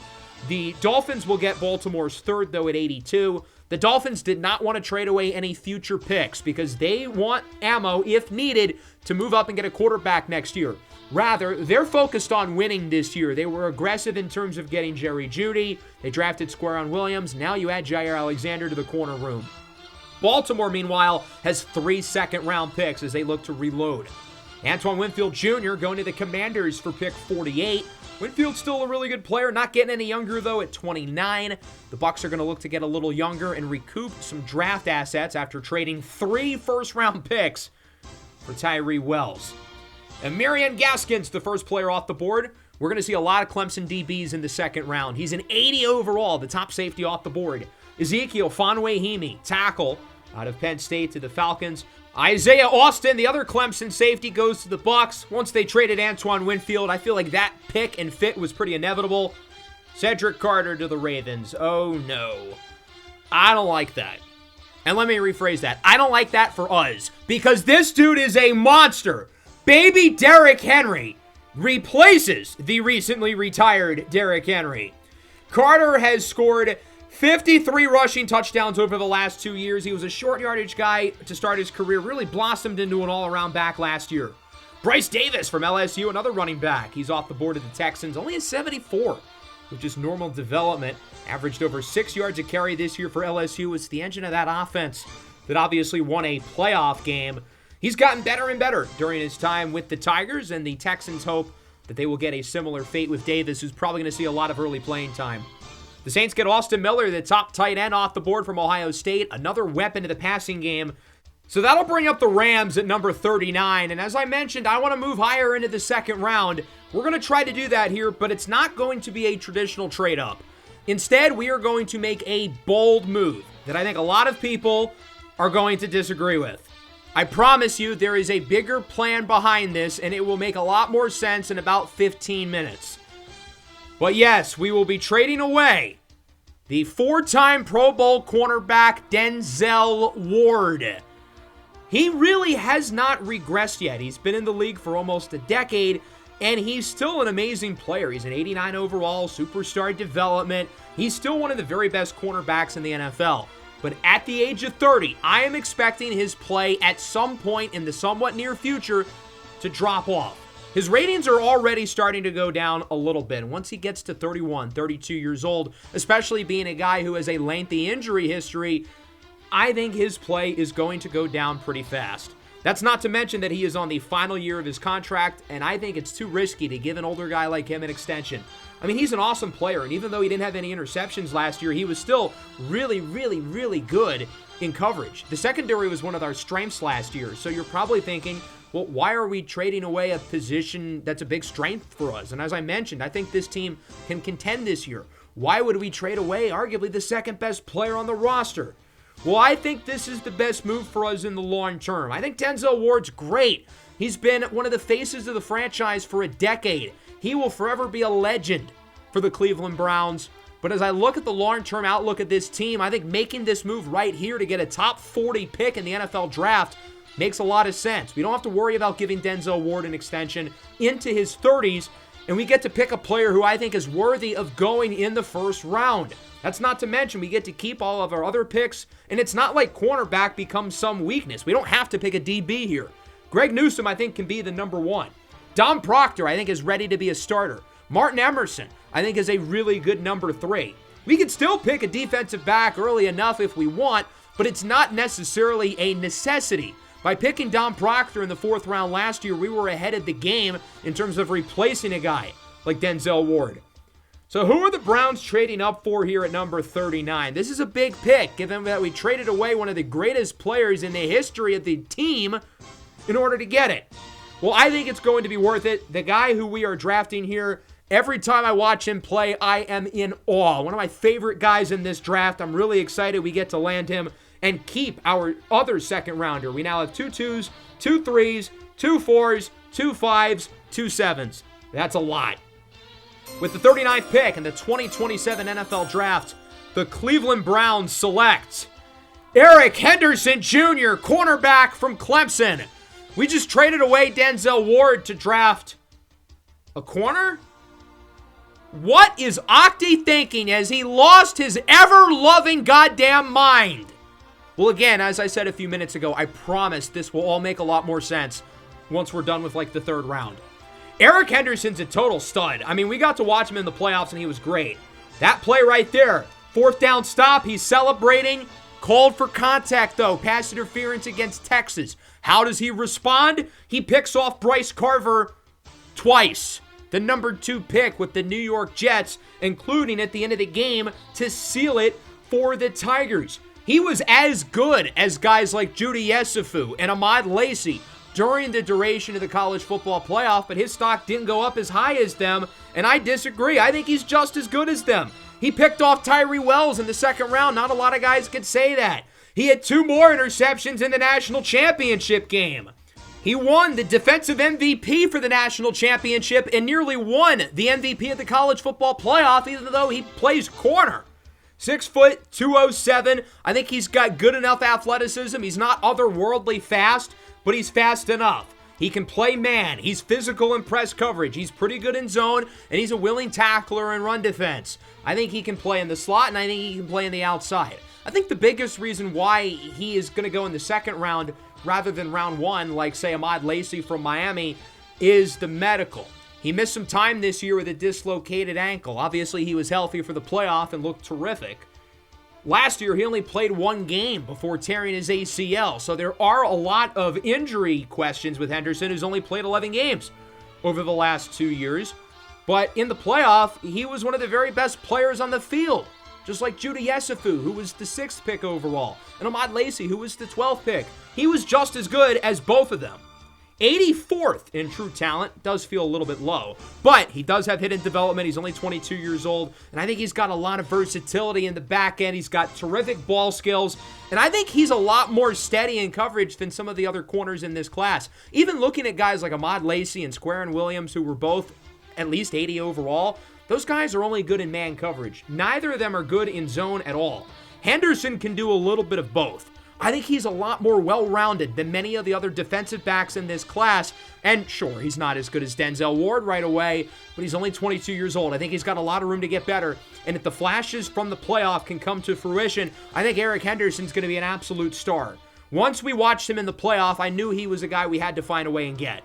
The Dolphins will get Baltimore's 3rd, though, at 82. The Dolphins did not want to trade away any future picks because they want ammo, if needed, to move up and get a quarterback next year. Rather, they're focused on winning this year. They were aggressive in terms of getting Jerry Jeudy. They drafted Squaron Williams. Now you add Jair Alexander to the corner room. Baltimore, meanwhile, has 3 second-round picks as they look to reload. Antoine Winfield Jr. going to the Commanders for pick 48. Winfield's still a really good player, not getting any younger, though, at 29. The Bucs are going to look to get a little younger and recoup some draft assets after trading 3 first-round picks for Tyrie Wells. And Marion Gaskins, the first player off the board. We're going to see a lot of Clemson DBs in the 2nd round. He's an 80 overall, the top safety off the board. Ezekiel Fonwehimi, tackle, out of Penn State to the Falcons. Isaiah Austin, the other Clemson safety, goes to the Bucs. Once they traded Antoine Winfield, I feel like that pick and fit was pretty inevitable. Cedric Carter to the Ravens. Oh, no. I don't like that. And let me rephrase that. I don't like that for us, because this dude is a monster. Baby Derrick Henry replaces the recently retired Derrick Henry. Carter has scored 53 rushing touchdowns over the last 2 years. He was a short yardage guy to start his career, really blossomed into an all-around back last year. Bryce Davis from LSU, another running back. He's off the board of the Texans, only a 74. with just normal development. Averaged over 6 yards a carry this year for LSU. Was the engine of that offense that obviously won a playoff game. He's gotten better and better during his time with the Tigers, and the Texans hope that they will get a similar fate with Davis, who's probably going to see a lot of early playing time. The Saints get Austin Miller, the top tight end, off the board from Ohio State. Another weapon to the passing game. So that'll bring up the Rams at number 39. And as I mentioned, I want to move higher into the second round. We're going to try to do that here, but it's not going to be a traditional trade-up. Instead, we are going to make a bold move that I think a lot of people are going to disagree with. I promise you there is a bigger plan behind this, and it will make a lot more sense in about 15 minutes. But yes, we will be trading away the 4-time Pro Bowl cornerback Denzel Ward. He really has not regressed yet. He's been in the league for almost a decade, and he's still an amazing player. He's an 89 overall, superstar development. He's still one of the very best cornerbacks in the NFL. But at the age of 30, I am expecting his play at some point in the somewhat near future to drop off. His ratings are already starting to go down a little bit. Once he gets to 31, 32 years old, especially being a guy who has a lengthy injury history, I think his play is going to go down pretty fast. That's not to mention that he is on the final year of his contract, and I think it's too risky to give an older guy like him an extension. I mean, he's an awesome player, and even though he didn't have any interceptions last year, he was still really, really, really good in coverage. The secondary was one of our strengths last year, so you're probably thinking, well, why are we trading away a position that's a big strength for us? And as I mentioned, I think this team can contend this year. Why would we trade away arguably the second best player on the roster? Well, I think this is the best move for us in the long term. I think Denzel Ward's great. He's been one of the faces of the franchise for a decade. He will forever be a legend for the Cleveland Browns. But as I look at the long-term outlook of this team, I think making this move right here to get a top 40 pick in the NFL draft makes a lot of sense. We don't have to worry about giving Denzel Ward an extension into his 30s, and we get to pick a player who I think is worthy of going in the first round. That's not to mention we get to keep all of our other picks, and it's not like cornerback becomes some weakness. We don't have to pick a DB here. Greg Newsome, I think, can be the number one. Dom Proctor, I think, is ready to be a starter. Martin Emerson, I think, is a really good number 3. We could still pick a defensive back early enough if we want, but it's not necessarily a necessity. By picking Dom Proctor in the 4th round last year, we were ahead of the game in terms of replacing a guy like Denzel Ward. So who are the Browns trading up for here at number 39? This is a big pick, given that we traded away one of the greatest players in the history of the team in order to get it. Well, I think it's going to be worth it. The guy who we are drafting here, every time I watch him play, I am in awe. One of my favorite guys in this draft. I'm really excited we get to land him and keep our other second rounder. We now have 2 2s, 2 3s, 2 4s, 2 5s, 2 7s. That's a lot. With the 39th pick in the 2027 NFL Draft, the Cleveland Browns select Eric Henderson Jr., cornerback from Clemson. We just traded away Denzel Ward to draft a corner? What is Octi thinking as he lost his ever-loving goddamn mind? Well, again, as I said a few minutes ago, I promise this will all make a lot more sense once we're done with, like, the 3rd round. Eric Henderson's a total stud. I mean, we got to watch him in the playoffs, and he was great. That play right there, 4th down stop, he's celebrating. Called for contact, though. Pass interference against Texas. How does he respond? He picks off Bryce Carver twice. The number 2 pick with the New York Jets, including at the end of the game to seal it for the Tigers. He was as good as guys like Judy Yesufu and Ahmad Lacy during the duration of the college football playoff, but his stock didn't go up as high as them, and I disagree. I think he's just as good as them. He picked off Tyrie Wells in the 2nd round. Not a lot of guys could say that. He had 2 more interceptions in the national championship game. He won the defensive MVP for the national championship and nearly won the MVP of the college football playoff, even though he plays corner. 6 foot, 207. I think he's got good enough athleticism. He's not otherworldly fast, but he's fast enough. He can play man. He's physical in press coverage. He's pretty good in zone, and he's a willing tackler in run defense. I think he can play in the slot, and I think he can play in the outside. I think the biggest reason why he is going to go in the 2nd round rather than round 1, like, say, Ahmad Lacy from Miami, is the medical. He missed some time this year with a dislocated ankle. Obviously, he was healthy for the playoff and looked terrific. Last year, he only played 1 game before tearing his ACL. So there are a lot of injury questions with Henderson, who's only played 11 games over the last 2 years. But in the playoff, he was one of the very best players on the field. Just like Judah Yesufu, who was the 6th pick overall, and Ahmad Lacy, who was the 12th pick. He was just as good as both of them. 84th in true talent, does feel a little bit low, but he does have hidden development. He's only 22 years old, and I think he's got a lot of versatility in the back end. He's got terrific ball skills, and I think he's a lot more steady in coverage than some of the other corners in this class. Even looking at guys like Ahmad Lacy and Square Williams, who were both at least 80 overall, those guys are only good in man coverage. Neither of them are good in zone at all. Henderson can do a little bit of both. I think he's a lot more well-rounded than many of the other defensive backs in this class. And sure, he's not as good as Denzel Ward right away, but he's only 22 years old. I think he's got a lot of room to get better. And if the flashes from the playoff can come to fruition, I think Eric Henderson's going to be an absolute star. Once we watched him in the playoff, I knew he was a guy we had to find a way and get.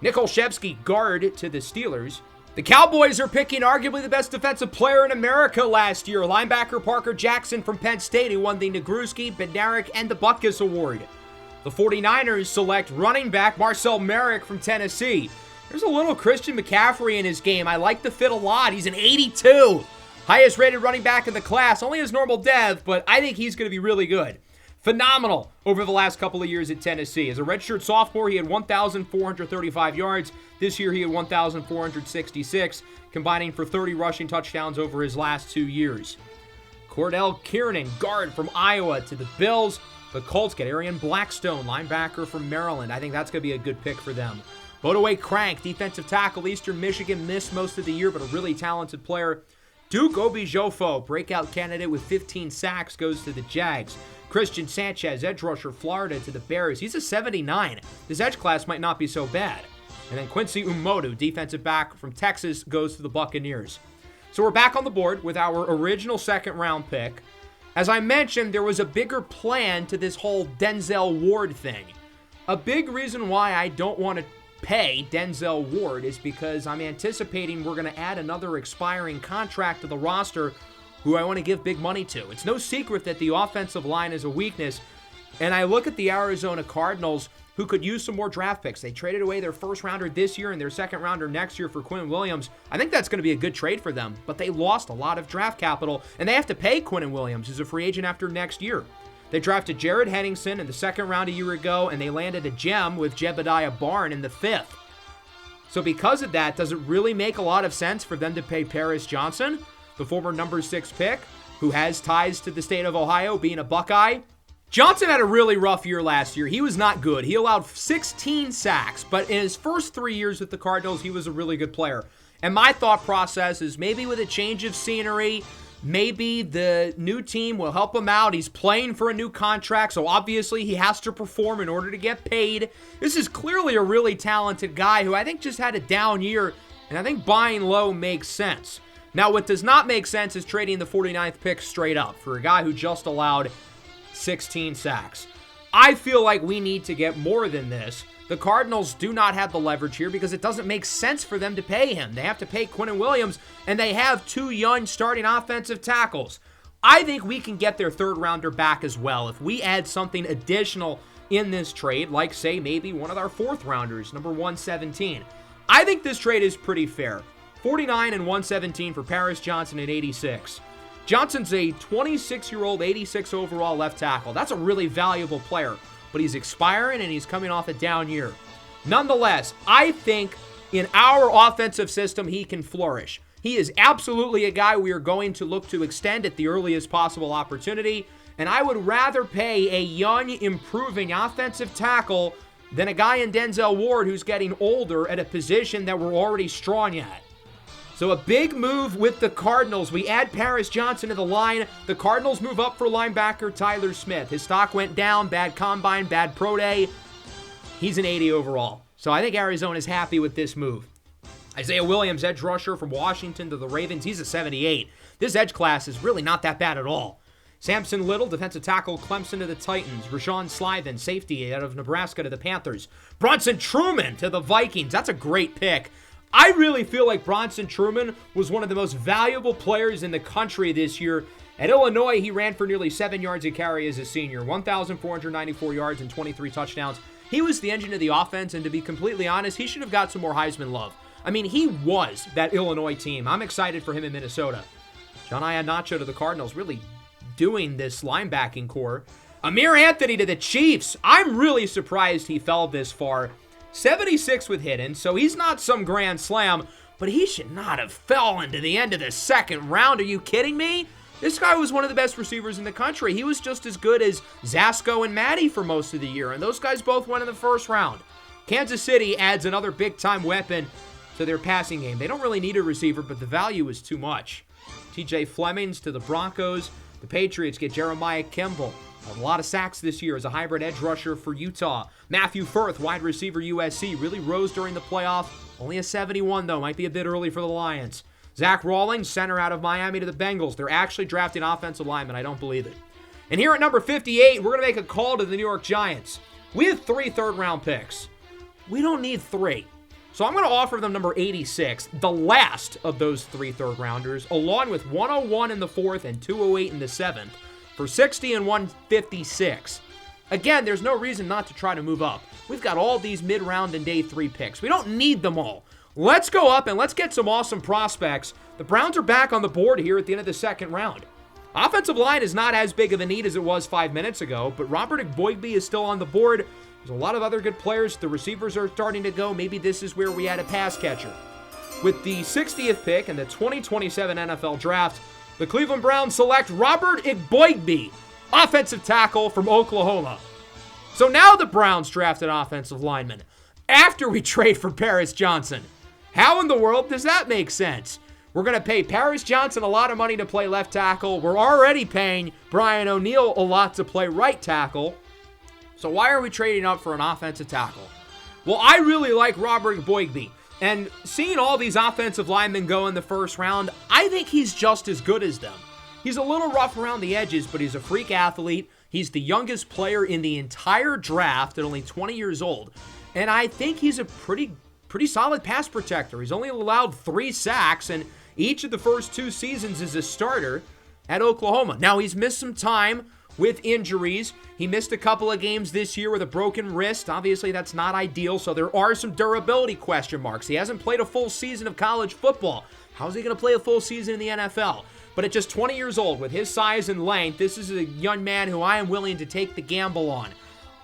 Nick Olszewski, guard to the Steelers. The Cowboys are picking arguably the best defensive player in America last year, linebacker Parker Jackson from Penn State, who won the Nagurski, Bednarik, and the Butkus Award. The 49ers select running back Marcel Merrick from Tennessee. There's a little Christian McCaffrey in his game. I like the fit a lot. He's an 82. Highest rated running back in the class, only his normal dev, but I think he's going to be really good. Phenomenal over the last couple of years at Tennessee. As a redshirt sophomore, he had 1,435 yards. This year, he had 1,466, combining for 30 rushing touchdowns over his last 2 years. Cordell Kiernan, guard from Iowa to the Bills. The Colts get Arian Blackstone, linebacker from Maryland. I think that's going to be a good pick for them. Bodaway Crank, defensive tackle, Eastern Michigan, missed most of the year, but a really talented player. Duke Obiofo, breakout candidate with 15 sacks, goes to the Jags. Christian Sanchez, edge rusher, Florida, to the Bears. He's a 79. This edge class might not be so bad. And then Quincy Umodu, defensive back from Texas, goes to the Buccaneers. So we're back on the board with our original 2nd round pick. As I mentioned, there was a bigger plan to this whole Denzel Ward thing. A big reason why I don't want to pay Denzel Ward is because I'm anticipating we're going to add another expiring contract to the roster who I want to give big money to. It's no secret that the offensive line is a weakness, and I look at the Arizona Cardinals, who could use some more draft picks. They traded away their 1st rounder this year and their 2nd rounder next year for Quinnen Williams. I think that's going to be a good trade for them, but they lost a lot of draft capital, and they have to pay Quinnen Williams, who's a free agent after next year. They drafted Jared Henningsen in the 2nd round a year ago, and they landed a gem with Jebediah Barn in the 5th. So because of that, does it really make a lot of sense for them to pay Paris Johnson, the former number 6 pick, who has ties to the state of Ohio, being a Buckeye? Johnson had a really rough year last year. He was not good. He allowed 16 sacks, but in his first 3 years with the Cardinals, he was a really good player. And my thought process is maybe with a change of scenery, maybe the new team will help him out. He's playing for a new contract, so obviously he has to perform in order to get paid. This is clearly a really talented guy who I think just had a down year, and I think buying low makes sense. Now, what does not make sense is trading the 49th pick straight up for a guy who just allowed 16 sacks. I feel like we need to get more than this. The Cardinals do not have the leverage here because it doesn't make sense for them to pay him. They have to pay Quinnen Williams, and they have 2 young starting offensive tackles. I think we can get their 3rd rounder back as well if we add something additional in this trade, like, say, maybe one of our 4th rounders, number 117. I think this trade is pretty fair. 49 and 117 for Paris Johnson at 86. Johnson's a 26-year-old, 86 overall left tackle. That's a really valuable player, but he's expiring and he's coming off a down year. Nonetheless, I think in our offensive system, he can flourish. He is absolutely a guy we are going to look to extend at the earliest possible opportunity, and I would rather pay a young, improving offensive tackle than a guy in Denzel Ward who's getting older at a position that we're already strong at. So a big move with the Cardinals. We add Paris Johnson to the line. The Cardinals move up for linebacker Tyler Smith. His stock went down, bad combine, bad pro day. He's an 80 overall. So I think Arizona's happy with this move. Isaiah Williams, edge rusher from Washington to the Ravens. He's a 78. This edge class is really not that bad at all. Samson Little, defensive tackle, Clemson to the Titans. Rashawn Slythen, safety out of Nebraska to the Panthers. Bronson Truman to the Vikings. That's a great pick. I really feel like Bronson Truman was one of the most valuable players in the country this year. At Illinois, he ran for nearly 7 yards a carry as a senior, 1,494 yards and 23 touchdowns. He was the engine of the offense, and to be completely honest, he should have got some more Heisman love. I mean, he was that Illinois team. I'm excited for him in Minnesota. John Iheanacho to the Cardinals, really doing this linebacking core. Amir Anthony to the Chiefs. I'm really surprised he fell this far. 76 with hidden, so he's not some grand slam, but he should not have fell into the end of the second round. Are you kidding me? This guy was one of the best receivers in the country. He was just as good as Zasko and Matty for most of the year, and those guys both went in the first round. Kansas City adds another big-time weapon to their passing game. They don't really need a receiver, but the value is too much. TJ Flemings to the Broncos. The Patriots get Jeremiah Kimball. A lot of sacks this year as a hybrid edge rusher for Utah. Matthew Firth, wide receiver USC, really rose during the playoff. Only a 71, though. Might be a bit early for the Lions. Zach Rawlings, center out of Miami to the Bengals. They're actually drafting offensive linemen. I don't believe it. And here at number 58, we're going to make a call to the New York Giants. We have 3 third-round picks. We don't need 3. So I'm going to offer them number 86, the last of those 3 third-rounders, along with 101 in the 4th and 208 in the 7th. For 60 and 156. Again, there's no reason not to try to move up. We've got all these mid-round and day 3 picks. We don't need them all. Let's go up and let's get some awesome prospects. The Browns are back on the board here at the end of the second round. Offensive line is not as big of a need as it was 5 minutes ago, but Robert Igboigbe is still on the board. There's a lot of other good players. The receivers are starting to go. Maybe this is where we add a pass catcher. With the 60th pick in the 2027 NFL Draft, the Cleveland Browns select Robert Igboigbe, offensive tackle from Oklahoma. So now the Browns draft an offensive lineman after we trade for Paris Johnson. How in the world does that make sense? We're going to pay Paris Johnson a lot of money to play left tackle. We're already paying Brian O'Neill a lot to play right tackle. So why are we trading up for an offensive tackle? Well, I really like Robert Igboigbe. And seeing all these offensive linemen go in the first round, I think he's just as good as them. He's a little rough around the edges, but he's a freak athlete. He's the youngest player in the entire draft at only 20 years old. And I think he's a pretty solid pass protector. He's only allowed 3 sacks, and each of the first 2 seasons as a starter at Oklahoma. Now, he's missed some time with injuries. He missed a couple of games this year with a broken wrist. Obviously, that's not ideal, so there are some durability question marks. He hasn't played a full season of college football. How's he going to play a full season in the NFL? But at just 20 years old, with his size and length, this is a young man who I am willing to take the gamble on.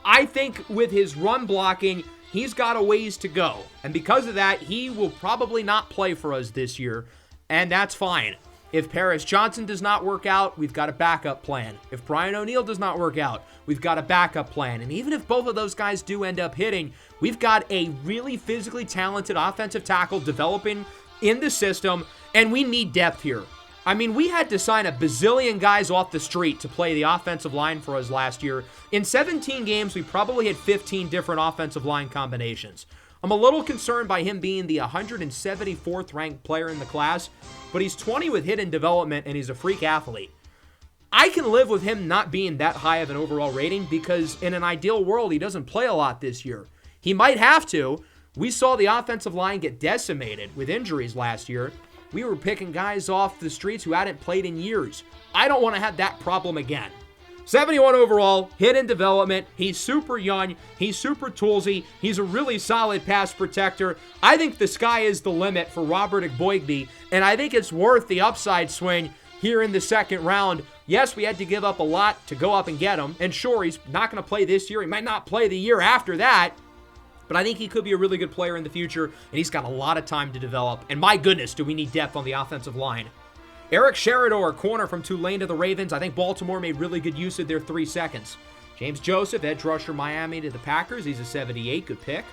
I think with his run blocking, he's got a ways to go. And because of that, he will probably not play for us this year, and that's fine. If Paris Johnson does not work out, we've got a backup plan. If Brian O'Neill does not work out, we've got a backup plan. And even if both of those guys do end up hitting, we've got a really physically talented offensive tackle developing in the system, and we need depth here. I mean, we had to sign a bazillion guys off the street to play the offensive line for us last year. In 17 games, we probably had 15 different offensive line combinations. I'm a little concerned by him being the 174th ranked player in the class, but he's 20 with hidden development and he's a freak athlete. I can live with him not being that high of an overall rating because in an ideal world, he doesn't play a lot this year. He might have to. We saw the offensive line get decimated with injuries last year. We were picking guys off the streets who hadn't played in years. I don't want to have that problem again. 71 overall, hidden development. He's super young. He's super toolsy. He's a really solid pass protector. I think the sky is the limit for Robert Igboigbe, and I think it's worth the upside swing here in the second round. Yes, we had to give up a lot to go up and get him, and sure, he's not going to play this year. He might not play the year after that, but I think he could be a really good player in the future, and he's got a lot of time to develop. And my goodness, do we need depth on the offensive line. Eric Sheridor, corner from Tulane to the Ravens. I think Baltimore made really good use of their 3 seconds. James Joseph, edge rusher, Miami to the Packers. He's a 78, good pick.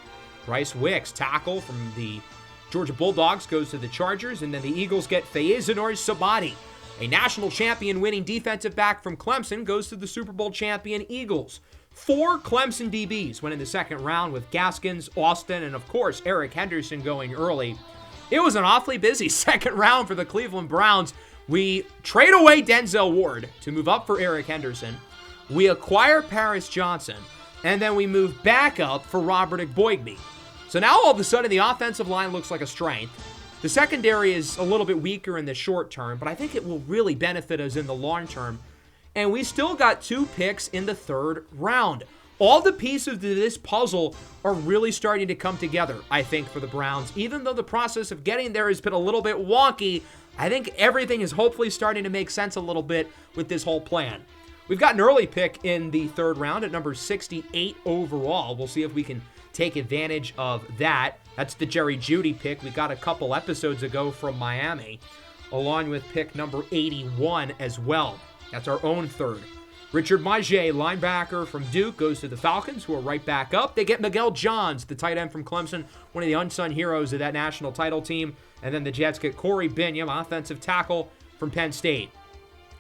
Bryce Wicks, tackle from the Georgia Bulldogs, goes to the Chargers. And then the Eagles get Fayez Sabati, a national champion winning defensive back from Clemson, goes to the Super Bowl champion Eagles. 4 Clemson DBs went in the second round with Gaskins, Austin, and of course Eric Henderson going early. It was an awfully busy second round for the Cleveland Browns. We trade away Denzel Ward to move up for Eric Henderson. We acquire Paris Johnson, and then we move back up for Robert Igboigbe. So now all of a sudden the offensive line looks like a strength. The secondary is a little bit weaker in the short term, but I think it will really benefit us in the long term. And we still got 2 picks in the 3rd round. All the pieces of this puzzle are really starting to come together, I think, for the Browns. Even though the process of getting there has been a little bit wonky, I think everything is hopefully starting to make sense a little bit with this whole plan. We've got an early pick in the 3rd round at number 68 overall. We'll see if we can take advantage of that. That's the Jerry Jeudy pick we got a couple episodes ago from Miami, along with pick number 81 as well. That's our own 3rd. Richard Maje, linebacker from Duke, goes to the Falcons, who are right back up. They get Miguel Johns, the tight end from Clemson, one of the unsung heroes of that national title team. And then the Jets get Corey Binyam, offensive tackle from Penn State.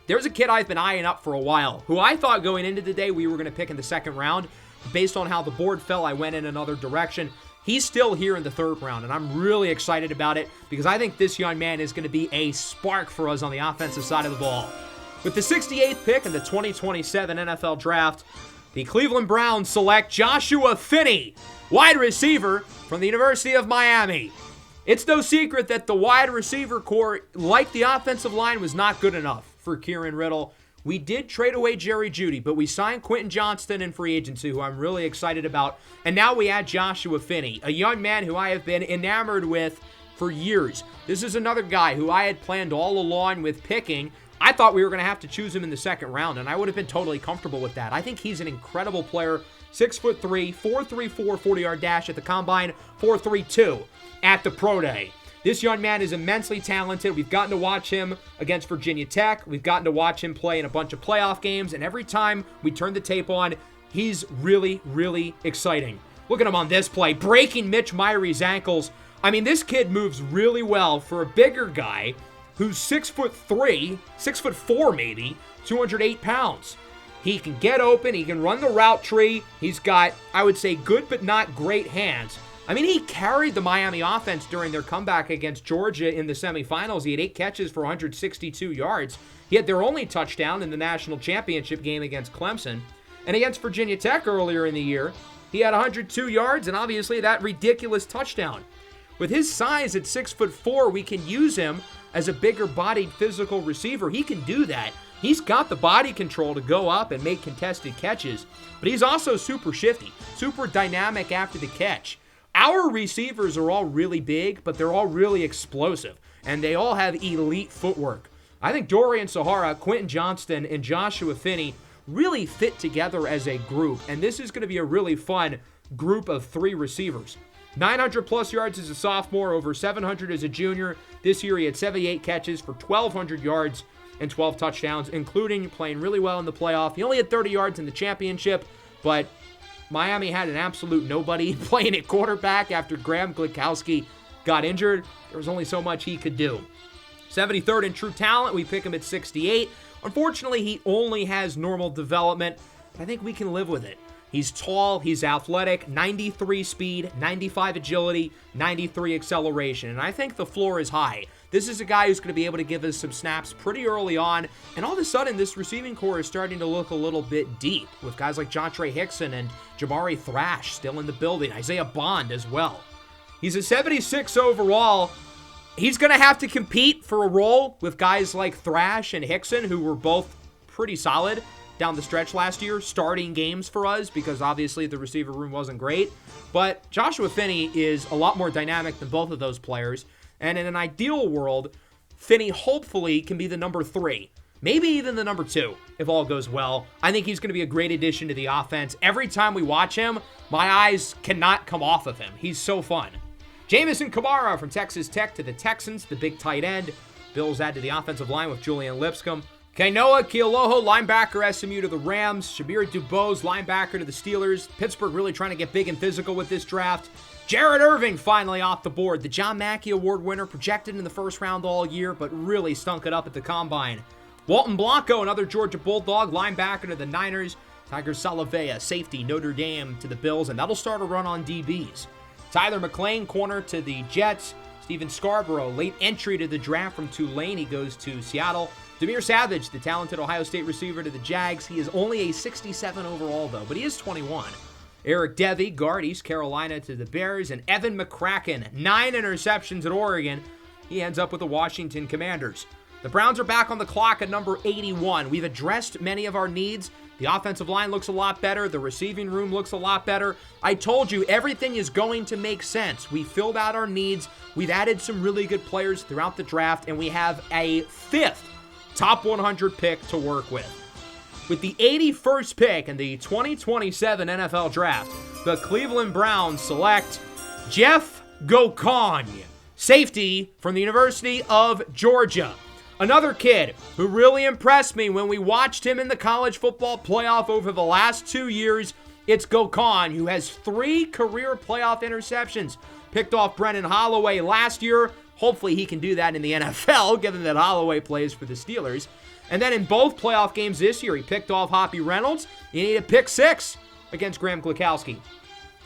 There's a kid I've been eyeing up for a while, who I thought going into the day we were going to pick in the 2nd round. Based on how the board fell, I went in another direction. He's still here in the 3rd round, and I'm really excited about it because I think this young man is going to be a spark for us on the offensive side of the ball. With the 68th pick in the 2027 NFL Draft, the Cleveland Browns select Joshua Finney, wide receiver from the University of Miami. It's no secret that the wide receiver core, like the offensive line, was not good enough for Kieran Riddle. We did trade away Jerry Jeudy, but we signed Quentin Johnston in free agency, who I'm really excited about. And now we add Joshua Finney, a young man who I have been enamored with for years. This is another guy who I had planned all along with picking. I thought we were going to have to choose him in the 2nd round, and I would have been totally comfortable with that. I think he's an incredible player. 6'3", 4.34 40-yard dash at the combine, 4.32 at the pro day. This young man is immensely talented. We've gotten to watch him against Virginia Tech. We've gotten to watch him play in a bunch of playoff games, and every time we turn the tape on, he's really, really exciting. Look at him on this play, breaking Mitch Myrie's ankles. I mean, this kid moves really well for a bigger guy who's 6'3", 6'4" maybe, 208 pounds. He can get open. He can run the route tree. He's got, I would say, good but not great hands. I mean, he carried the Miami offense during their comeback against Georgia in the semifinals. He had 8 catches for 162 yards. He had their only touchdown in the national championship game against Clemson. And against Virginia Tech earlier in the year, he had 102 yards and obviously that ridiculous touchdown. With his size at 6'4", we can use him as a bigger-bodied physical receiver. He can do that. He's got the body control to go up and make contested catches, but he's also super shifty, super dynamic after the catch. Our receivers are all really big, but they're all really explosive, and they all have elite footwork. I think Dorian Sahara, Quentin Johnston, and Joshua Finney really fit together as a group, and this is going to be a really fun group of 3 receivers. 900-plus yards as a sophomore, over 700 as a junior. This year he had 78 catches for 1,200 yards and 12 touchdowns, including playing really well in the playoff. He only had 30 yards in the championship, but Miami had an absolute nobody playing at quarterback after Graham Glikowski got injured. There was only so much he could do. 73rd in true talent, we pick him at 68. Unfortunately, he only has normal development, but I think we can live with it. He's tall, he's athletic, 93 speed, 95 agility, 93 acceleration, and I think the floor is high. This is a guy who's going to be able to give us some snaps pretty early on, and all of a sudden, this receiving core is starting to look a little bit deep, with guys like Jontre Hickson and Jamari Thrash still in the building, Isaiah Bond as well. He's a 76 overall. He's going to have to compete for a role with guys like Thrash and Hickson, who were both pretty solid down the stretch last year, starting games for us, because obviously the receiver room wasn't great. But Joshua Finney is a lot more dynamic than both of those players. And in an ideal world, Finney hopefully can be the number 3. Maybe even the number 2, if all goes well. I think he's going to be a great addition to the offense. Every time we watch him, my eyes cannot come off of him. He's so fun. Jamison Kamara from Texas Tech to the Texans, the big tight end. Bills add to the offensive line with Julian Lipscomb. Kainoa Kealoha, linebacker, SMU to the Rams. Shabir Dubose, linebacker to the Steelers. Pittsburgh really trying to get big and physical with this draft. Jared Irving finally off the board. The John Mackey Award winner, projected in the first round all year, but really stunk it up at the combine. Walton Blanco, another Georgia Bulldog, linebacker to the Niners. Tiger Salavea, safety, Notre Dame to the Bills, and that'll start a run on DBs. Tyler McLean, corner to the Jets. Steven Scarborough, late entry to the draft from Tulane. He goes to Seattle. Demir Savage, the talented Ohio State receiver to the Jags. He is only a 67 overall, though, but he is 21. Eric Devey, guard, East Carolina to the Bears. And Evan McCracken, 9 interceptions at Oregon. He ends up with the Washington Commanders. The Browns are back on the clock at number 81. We've addressed many of our needs. The offensive line looks a lot better. The receiving room looks a lot better. I told you, everything is going to make sense. We filled out our needs. We've added some really good players throughout the draft, and we have a 5th top 100 pick to work with. With the 81st pick in the 2027 NFL Draft, the Cleveland Browns select Jeff Gokon, safety from the University of Georgia. Another kid who really impressed me when we watched him in the college football playoff over the last 2 years. It's Gokon, who has 3 career playoff interceptions. Picked off Brennan Holloway last year. Hopefully he can do that in the NFL, given that Holloway plays for the Steelers. And then in both playoff games this year, he picked off Hoppy Reynolds. He needed a pick 6 against Graham Glikowski.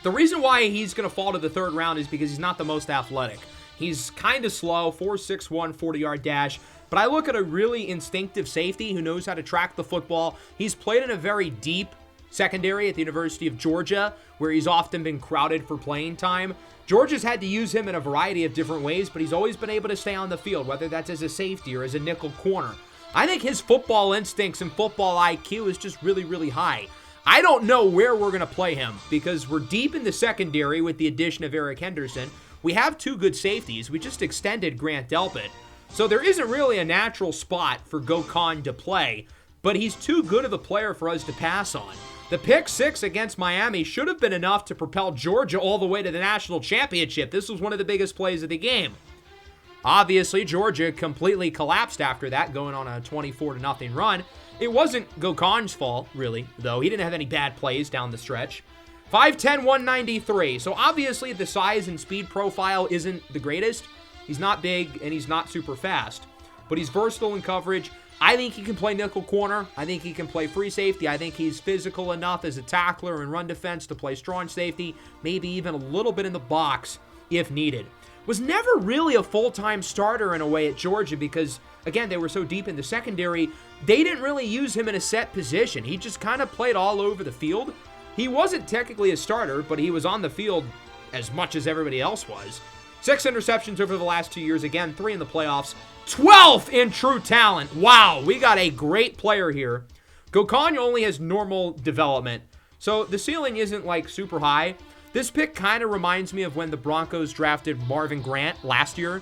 The reason why he's going to fall to the 3rd round is because he's not the most athletic. He's kind of slow, 4.61, 40-yard dash. But I look at a really instinctive safety who knows how to track the football. He's played in a very deep secondary at the University of Georgia, where he's often been crowded for playing time. Georgia's had to use him in a variety of different ways, but he's always been able to stay on the field, whether that's as a safety or as a nickel corner. I think his football instincts and football IQ is just really, really high. I don't know where we're going to play him because we're deep in the secondary with the addition of Eric Henderson. We have 2 good safeties. We just extended Grant Delpit. So there isn't really a natural spot for Gokon to play, but he's too good of a player for us to pass on. The pick 6 against Miami should have been enough to propel Georgia all the way to the national championship. This was one of the biggest plays of the game. Obviously, Georgia completely collapsed after that, going on a 24-0 run. It wasn't Gokon's fault, really, though. He didn't have any bad plays down the stretch. 5'10", 193. So obviously the size and speed profile isn't the greatest. He's not big and he's not super fast, but he's versatile in coverage. I think he can play nickel corner. I think he can play free safety. I think he's physical enough as a tackler and run defense to play strong safety, maybe even a little bit in the box if needed. Was never really a full-time starter in a way at Georgia because, again, they were so deep in the secondary, they didn't really use him in a set position. He just kind of played all over the field. He wasn't technically a starter, but he was on the field as much as everybody else was. 6 interceptions over the last 2 years. Again, 3 in the playoffs. 12th in true talent. Wow, we got a great player here. Gokon only has normal development, so the ceiling isn't like super high. This pick kind of reminds me of when the Broncos drafted Marvin Grant last year.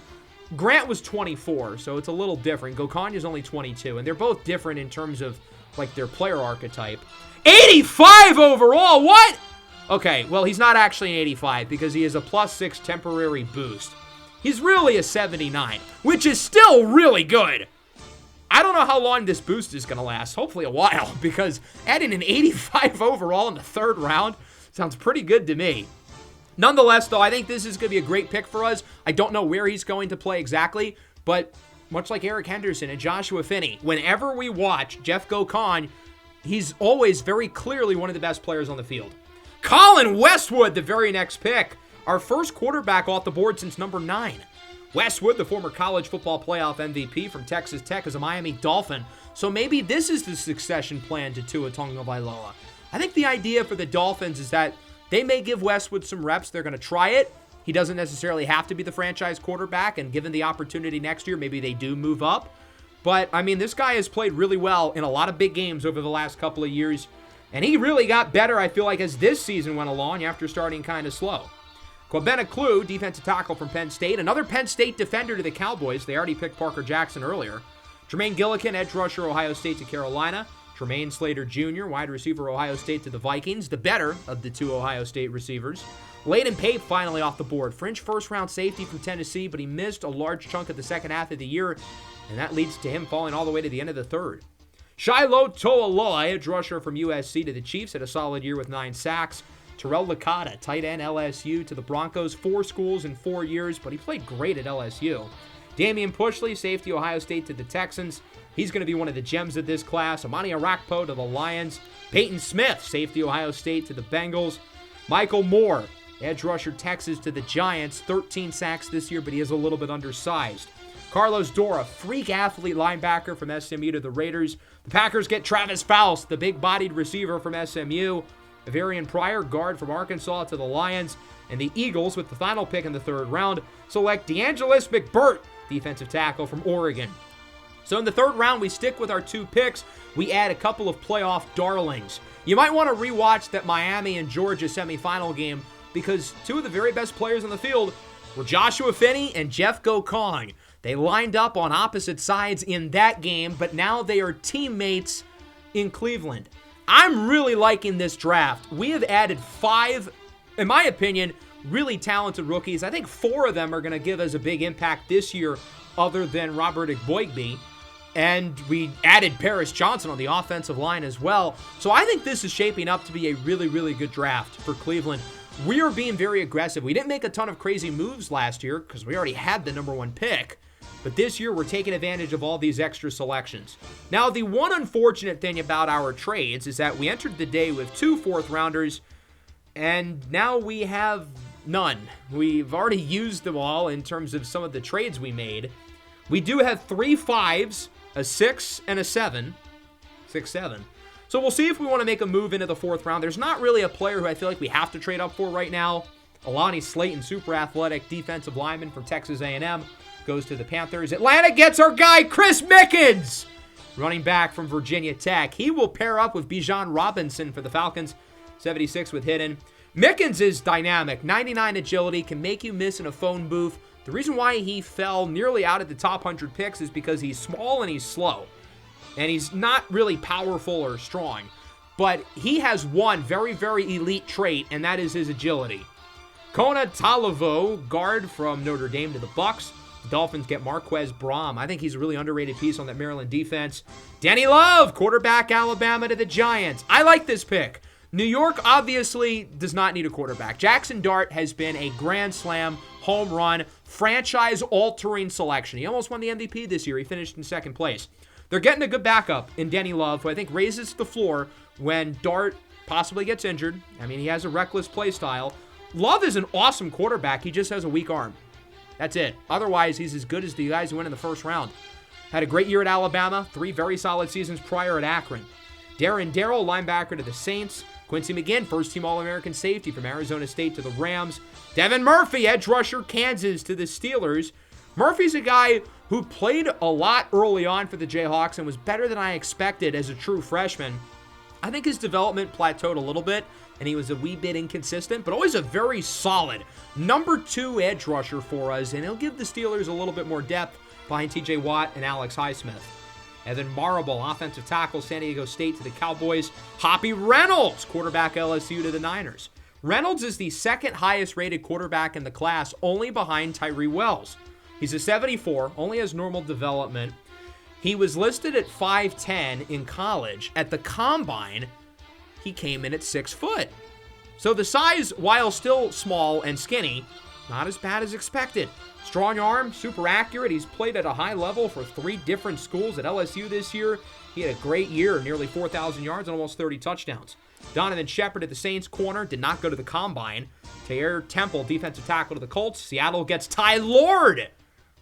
Grant was 24, so it's a little different. Gokon is only 22, and they're both different in terms of like their player archetype. 85 overall, what? Okay, well, he's not actually an 85 because he is a +6 temporary boost. He's really a 79, which is still really good. I don't know how long this boost is going to last. Hopefully a while, because adding an 85 overall in the 3rd round sounds pretty good to me. Nonetheless, though, I think this is going to be a great pick for us. I don't know where he's going to play exactly, but much like Eric Henderson and Joshua Finney, whenever we watch Jeff Gokon, he's always very clearly one of the best players on the field. Colin Westwood, the very next pick. Our first quarterback off the board since number 9. Westwood, the former college football playoff MVP from Texas Tech, is a Miami Dolphin. So maybe this is the succession plan to Tua Tagovailoa. I think the idea for the Dolphins is that they may give Westwood some reps. They're going to try it. He doesn't necessarily have to be the franchise quarterback, and given the opportunity next year, maybe they do move up. But, I mean, this guy has played really well in a lot of big games over the last couple of years. And he really got better, I feel like, as this season went along after starting kind of slow. Kwabena Clue, defensive tackle from Penn State. Another Penn State defender to the Cowboys. They already picked Parker Jackson earlier. Jermaine Gillikin, edge rusher, Ohio State to Carolina. Tremaine Slater Jr., wide receiver, Ohio State to the Vikings. The better of the 2 Ohio State receivers. Layden Pape finally off the board. Fringe first-round safety from Tennessee, but he missed a large chunk of the second half of the year, and that leads to him falling all the way to the end of the 3rd. Shiloh Toaloa, edge rusher from USC to the Chiefs, had a solid year with 9 sacks. Terrell Licata, tight end, LSU to the Broncos. 4 schools in 4 years, but he played great at LSU. Damian Pushley, safety, Ohio State to the Texans. He's going to be one of the gems of this class. Amani Arakpo to the Lions. Peyton Smith, safety, Ohio State to the Bengals. Michael Moore, edge rusher, Texas to the Giants. 13 sacks this year, but he is a little bit undersized. Carlos Dora, freak athlete linebacker from SMU to the Raiders. The Packers get Travis Faust, the big-bodied receiver from SMU. Averion Pryor, guard from Arkansas, to the Lions. And the Eagles, with the final pick in the 3rd round, select DeAngelis McBurt, defensive tackle from Oregon. So in the 3rd round, we stick with our 2 picks. We add a couple of playoff darlings. You might want to rewatch that Miami and Georgia semifinal game because 2 of the very best players on the field were Joshua Finney and Jeff Gokong. They lined up on opposite sides in that game, but now they are teammates in Cleveland. I'm really liking this draft. We have added 5, in my opinion, really talented rookies. I think 4 of them are going to give us a big impact this year other than Robert Igboigbe. And we added Paris Johnson on the offensive line as well. So I think this is shaping up to be a really, really good draft for Cleveland. We are being very aggressive. We didn't make a ton of crazy moves last year because we already had the number 1 pick. But this year, we're taking advantage of all these extra selections. Now, the one unfortunate thing about our trades is that we entered the day with 2 4th-rounders, and now we have none. We've already used them all in terms of some of the trades we made. We do have 3 5s, a 6, and a 7. 6-7. So we'll see if we want to make a move into the 4th round. There's not really a player who I feel like we have to trade up for right now. Alani Slayton, super athletic defensive lineman from Texas A&M, goes to the Panthers. Atlanta gets our guy, Chris Mickens, running back from Virginia Tech. He will pair up with Bijan Robinson for the Falcons. 76 with Hidden. Mickens is dynamic. 99 agility, can make you miss in a phone booth. The reason why he fell nearly out of the top 100 picks is because he's small and he's slow. And he's not really powerful or strong. But he has one very, very elite trait, and that is his agility. Kona Talavo, guard from Notre Dame to the Bucks. The Dolphins get Marquez Braum. I think he's a really underrated piece on that Maryland defense. Danny Love, quarterback, Alabama to the Giants. I like this pick. New York obviously does not need a quarterback. Jackson Dart has been a grand slam, home run, franchise-altering selection. He almost won the MVP this year. He finished in 2nd place. They're getting a good backup in Denny Love, who I think raises the floor when Dart possibly gets injured. I mean, he has a reckless play style. Love is an awesome quarterback. He just has a weak arm. That's it. Otherwise, he's as good as the guys who went in the 1st round. Had a great year at Alabama, 3 very solid seasons prior at Akron. Darren Darrell, linebacker to the Saints. Quincy McGinn, first-team All-American safety from Arizona State to the Rams. Devin Murphy, edge rusher, Kansas to the Steelers. Murphy's a guy who played a lot early on for the Jayhawks and was better than I expected as a true freshman. I think his development plateaued a little bit, and he was a wee bit inconsistent, but always a very solid number 2 edge rusher for us, and he'll give the Steelers a little bit more depth behind TJ Watt and Alex Highsmith. Evan Marable, offensive tackle, San Diego State to the Cowboys. Hoppy Reynolds, quarterback, LSU to the Niners. Reynolds is the 2nd highest rated quarterback in the class, only behind Tyree Wells. He's a 74, only has normal development. He was listed at 5'10 in college. At the combine, he came in at 6 foot. So the size, while still small and skinny, not as bad as expected. Strong arm, super accurate. He's played at a high level for 3 different schools at LSU this year. He had a great year, nearly 4,000 yards and almost 30 touchdowns. Donovan Shepard at the Saints corner, did not go to the combine. Taylor Temple, defensive tackle to the Colts. Seattle gets Ty Lord,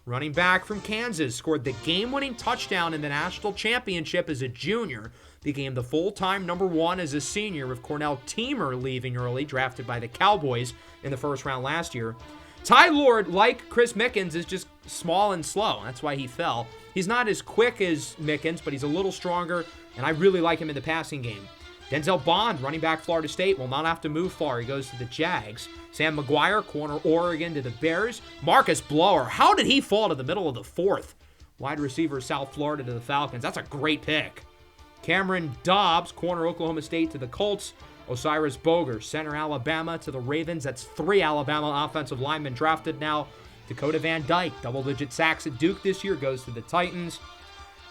running back from Kansas, scored the game-winning touchdown in the national championship as a junior. Became the full-time number 1 as a senior, with Cornell Teamer leaving early, drafted by the Cowboys in the 1st round last year. Ty Lord, like Chris Mickens, is just small and slow. That's why he fell. He's not as quick as Mickens, but he's a little stronger, and I really like him in the passing game. Denzel Bond, running back, Florida State, will not have to move far. He goes to the Jags. Sam McGuire, corner, Oregon to the Bears. Marcus Blower, how did he fall to the middle of the 4th? Wide receiver, South Florida to the Falcons. That's a great pick. Cameron Dobbs, corner, Oklahoma State to the Colts. Osiris Boger, center, Alabama to the Ravens. That's 3 Alabama offensive linemen drafted now. Dakota Van Dyke, double-digit sacks at Duke this year, goes to the Titans.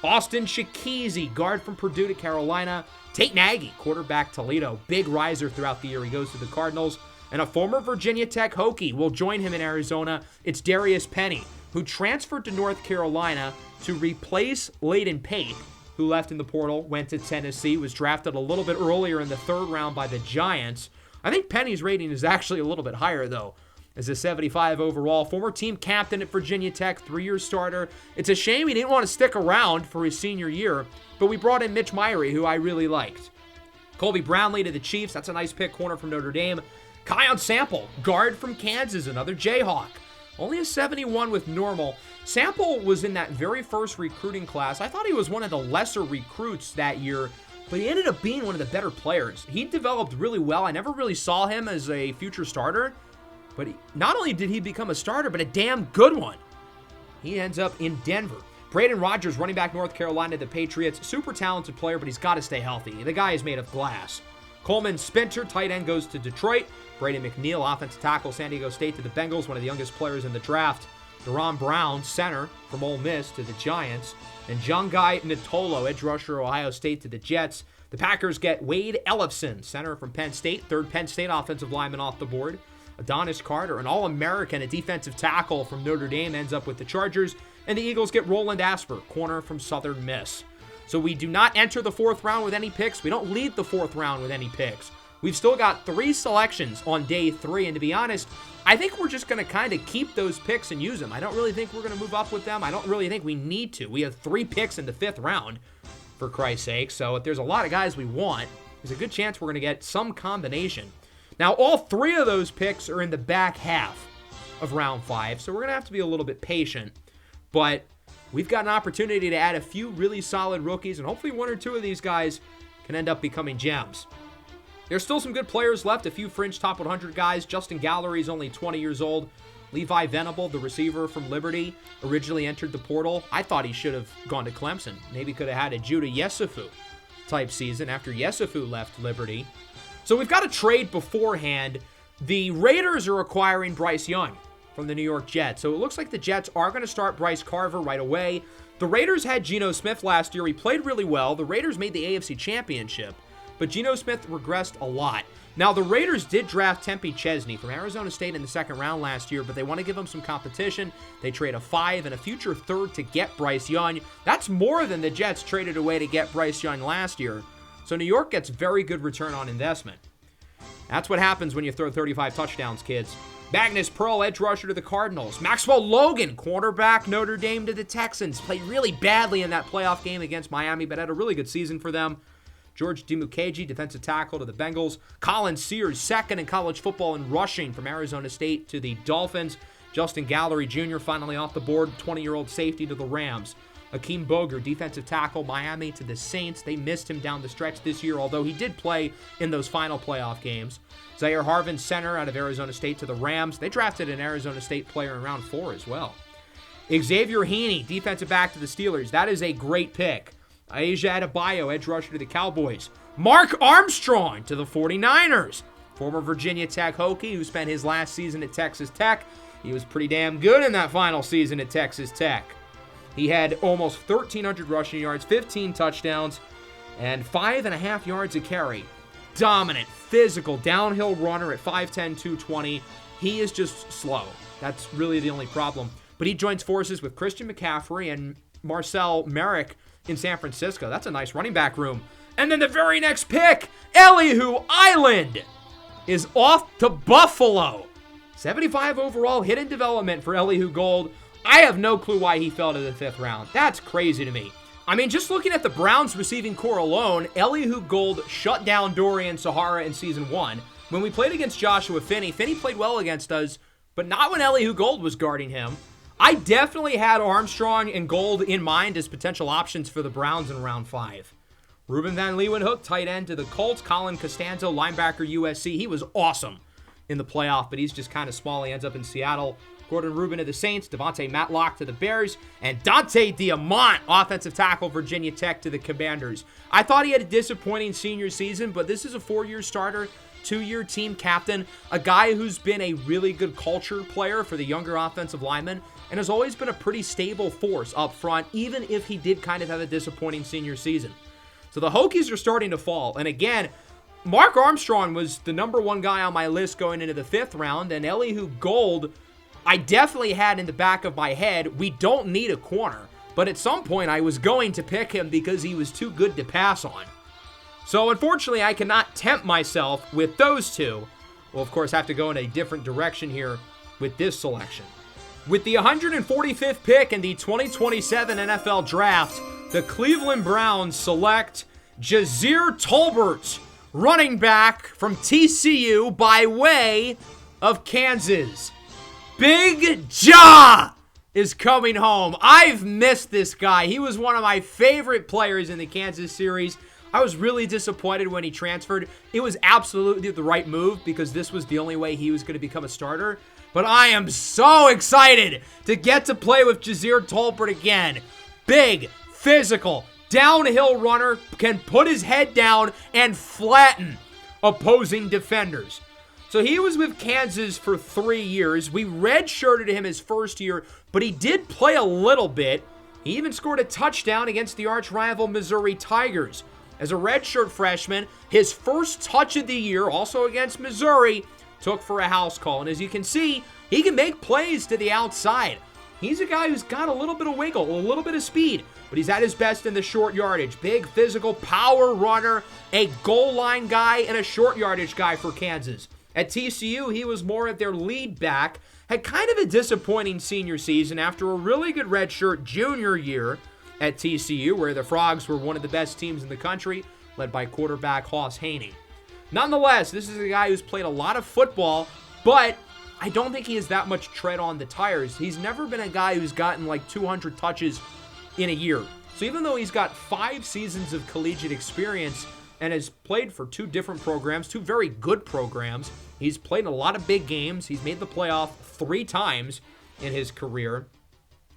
Austin Shakizi, guard from Purdue to Carolina. Tate Nagy, quarterback, Toledo. Big riser throughout the year. He goes to the Cardinals. And a former Virginia Tech Hokie will join him in Arizona. It's Darius Penny, who transferred to North Carolina to replace Layden Pape, who left in the portal, went to Tennessee, was drafted a little bit earlier in the 3rd round by the Giants. I think Penny's rating is actually a little bit higher, though, as a 75 overall. Former team captain at Virginia Tech, 3-year starter. It's a shame he didn't want to stick around for his senior year, but we brought in Mitch Myrie, who I really liked. Colby Brownlee to the Chiefs. That's a nice pick, corner from Notre Dame. Kion Sample, guard from Kansas, another Jayhawk. Only a 71 with normal. Sample was in that very first recruiting class. I thought he was one of the lesser recruits that year, but he ended up being one of the better players. He developed really well. I never really saw him as a future starter, but not only did he become a starter, but a damn good one. He ends up in Denver. Braden Rodgers, running back, North Carolina, the Patriots. Super talented player, but he's got to stay healthy. The guy is made of glass. Coleman Spinter, tight end, goes to Detroit. Brady McNeil, offensive tackle, San Diego State, to the Bengals, one of the youngest players in the draft. Deron Brown, center, from Ole Miss, to the Giants. And Jongai Nitolo, edge rusher, Ohio State, to the Jets. The Packers get Wade Ellefson, center from Penn State, third Penn State offensive lineman off the board. Adonis Carter, an All-American, a defensive tackle from Notre Dame, ends up with the Chargers. And the Eagles get Roland Asper, corner from Southern Miss. So we do not enter the fourth round with any picks. We don't lead the fourth round with any picks. We've still got 3 selections on day 3, and to be honest, I think we're just going to kind of keep those picks and use them. I don't really think we're going to move up with them. I don't really think we need to. We have 3 picks in the 5th round, for Christ's sake, so if there's a lot of guys we want, there's a good chance we're going to get some combination. Now, all 3 of those picks are in the back half of round 5, so we're going to have to be a little bit patient, but we've got an opportunity to add a few really solid rookies, and hopefully 1 or 2 of these guys can end up becoming gems. There's still some good players left, a few fringe top 100 guys. Justin Gallery's only 20 years old. Levi Venable, the receiver from Liberty, originally entered the portal. I thought he should have gone to Clemson. Maybe could have had a Judah Yesufu type season after Yesufu left Liberty. So we've got a trade beforehand. The Raiders are acquiring Bryce Young from the New York Jets. So it looks like the Jets are going to start Bryce Carver right away. The Raiders had Geno Smith last year. He played really well. The Raiders made the AFC Championship. But Geno Smith regressed a lot. Now, the Raiders did draft Tempe Chesney from Arizona State in the 2nd round last year, but they want to give him some competition. They trade a 5 and a future 3rd to get Bryce Young. That's more than the Jets traded away to get Bryce Young last year. So New York gets very good return on investment. That's what happens when you throw 35 touchdowns, kids. Magnus Pearl, edge rusher to the Cardinals. Maxwell Logan, quarterback, Notre Dame to the Texans. Played really badly in that playoff game against Miami, but had a really good season for them. George Dimukeji, defensive tackle to the Bengals. Colin Sears, 2nd in college football in rushing from Arizona State to the Dolphins. Justin Gallery Jr. finally off the board, 20-year-old safety to the Rams. Akeem Boger, defensive tackle, Miami to the Saints. They missed him down the stretch this year, although he did play in those final playoff games. Zaire Harvin, center out of Arizona State to the Rams. They drafted an Arizona State player in round 4 as well. Xavier Heaney, defensive back to the Steelers. That is a great pick. Asia Adebayo, edge rusher to the Cowboys. Mark Armstrong to the 49ers. Former Virginia Tech Hokie who spent his last season at Texas Tech. He was pretty damn good in that final season at Texas Tech. He had almost 1,300 rushing yards, 15 touchdowns, and 5.5 yards a carry. Dominant, physical, downhill runner at 5'10", 220. He is just slow. That's really the only problem. But he joins forces with Christian McCaffrey and Marcel Merrick in San Francisco. That's a nice running back room. And then the very next pick, Elihu Island, is off to Buffalo. 75 overall, hidden development for Elihu Gold. I have no clue why he fell to the 5th round. That's crazy to me. I mean, just looking at the Browns receiving core alone, Elihu Gold shut down Dorian Sahara in Season 1. When we played against Joshua Finney, Finney played well against us, but not when Elihu Gold was guarding him. I definitely had Armstrong and Gold in mind as potential options for the Browns in round 5. Ruben Van Leeuwenhoek, tight end to the Colts. Colin Costanzo, linebacker, USC. He was awesome in the playoff, but he's just kind of small. He ends up in Seattle. Gordon Rubin to the Saints. Devontae Matlock to the Bears. And Dante Diamont, offensive tackle, Virginia Tech to the Commanders. I thought he had a disappointing senior season, but this is a 4-year starter, 2-year team captain, a guy who's been a really good culture player for the younger offensive linemen, and has always been a pretty stable force up front, even if he did kind of have a disappointing senior season. So the Hokies are starting to fall. And again, Mark Armstrong was the number 1 guy on my list going into the 5th round, and Elihu Gold, I definitely had in the back of my head, we don't need a corner. But at some point, I was going to pick him because he was too good to pass on. So unfortunately, I cannot tempt myself with those two. We'll, of course, have to go in a different direction here with this selection. With the 145th pick in the 2027 NFL Draft, the Cleveland Browns select Jazeer Tolbert, running back from TCU by way of Kansas. Big Ja is coming home. I've missed this guy. He was one of my favorite players in the Kansas series. I was really disappointed when he transferred. It was absolutely the right move because this was the only way he was going to become a starter. But I am so excited to get to play with Jazeer Tolbert again. Big, physical, downhill runner, can put his head down and flatten opposing defenders. So he was with Kansas for 3 years. We redshirted him his first year, but he did play a little bit. He even scored a touchdown against the arch rival Missouri Tigers. As a redshirt freshman, his first touch of the year, also against Missouri, took for a house call. And as you can see, he can make plays to the outside. He's a guy who's got a little bit of wiggle, a little bit of speed, but he's at his best in the short yardage. Big, physical, power runner, a goal line guy, and a short yardage guy for Kansas. At TCU, he was more of their lead back, had kind of a disappointing senior season after a really good redshirt junior year at TCU, where the Frogs were one of the best teams in the country, led by quarterback Hoss Haney. Nonetheless, this is a guy who's played a lot of football, but I don't think he has that much tread on the tires. He's never been a guy who's gotten like 200 touches in a year. So even though he's got 5 seasons of collegiate experience and has played for 2 different programs, 2 very good programs, he's played in a lot of big games. He's made the playoff 3 times in his career.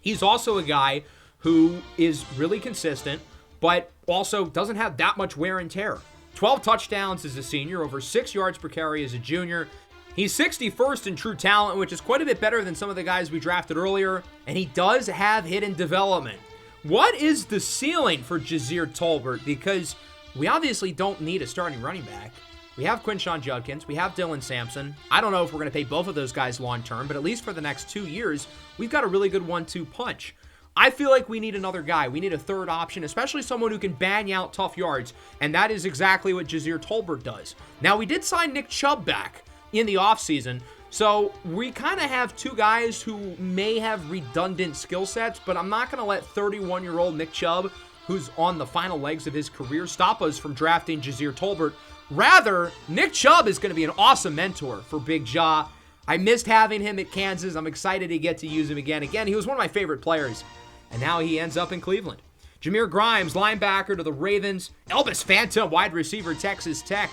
He's also a guy who is really consistent, but also doesn't have that much wear and tear. 12 touchdowns as a senior, over 6 yards per carry as a junior. He's 61st in true talent, which is quite a bit better than some of the guys we drafted earlier, and he does have hidden development. What is the ceiling for Jazeer Tolbert? Because we obviously don't need a starting running back. We have Quinshon Judkins. We have Dylan Sampson. I don't know if we're going to pay both of those guys long term, but at least for the next 2 years, we've got a really good 1-2 punch. I feel like we need another guy. We need a third option, especially someone who can bang out tough yards, and that is exactly what Jazeer Tolbert does. Now, we did sign Nick Chubb back in the offseason, so we kind of have 2 guys who may have redundant skill sets, but I'm not going to let 31-year-old Nick Chubb, who's on the final legs of his career, stop us from drafting Jazeer Tolbert. Rather, Nick Chubb is going to be an awesome mentor for Big Ja. I missed having him at Kansas. I'm excited to get to use him again. Again, he was one of my favorite players, and now he ends up in Cleveland. Jameer Grimes, linebacker to the Ravens. Elvis Phantom, wide receiver, Texas Tech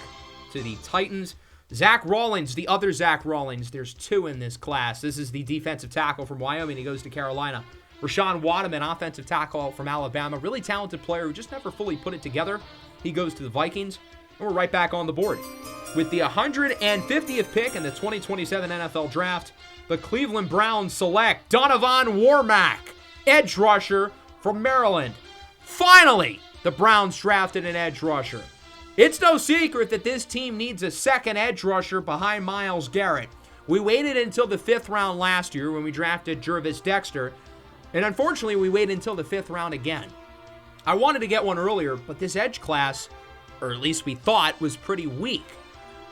to the Titans. Zach Rawlins, the other Zach Rawlins. There's 2 in this class. This is the defensive tackle from Wyoming. He goes to Carolina. Rashawn Waterman, offensive tackle from Alabama. Really talented player who just never fully put it together. He goes to the Vikings. And we're right back on the board. With the 150th pick in the 2027 NFL Draft, the Cleveland Browns select Donovan Warmack, edge rusher from Maryland. Finally, the Browns drafted an edge rusher. It's no secret that this team needs a second edge rusher behind Myles Garrett. We waited until the 5th round last year when we drafted Jervis Dexter, and unfortunately we waited until the 5th round again. I wanted to get one earlier, but this edge class, or at least we thought, was pretty weak.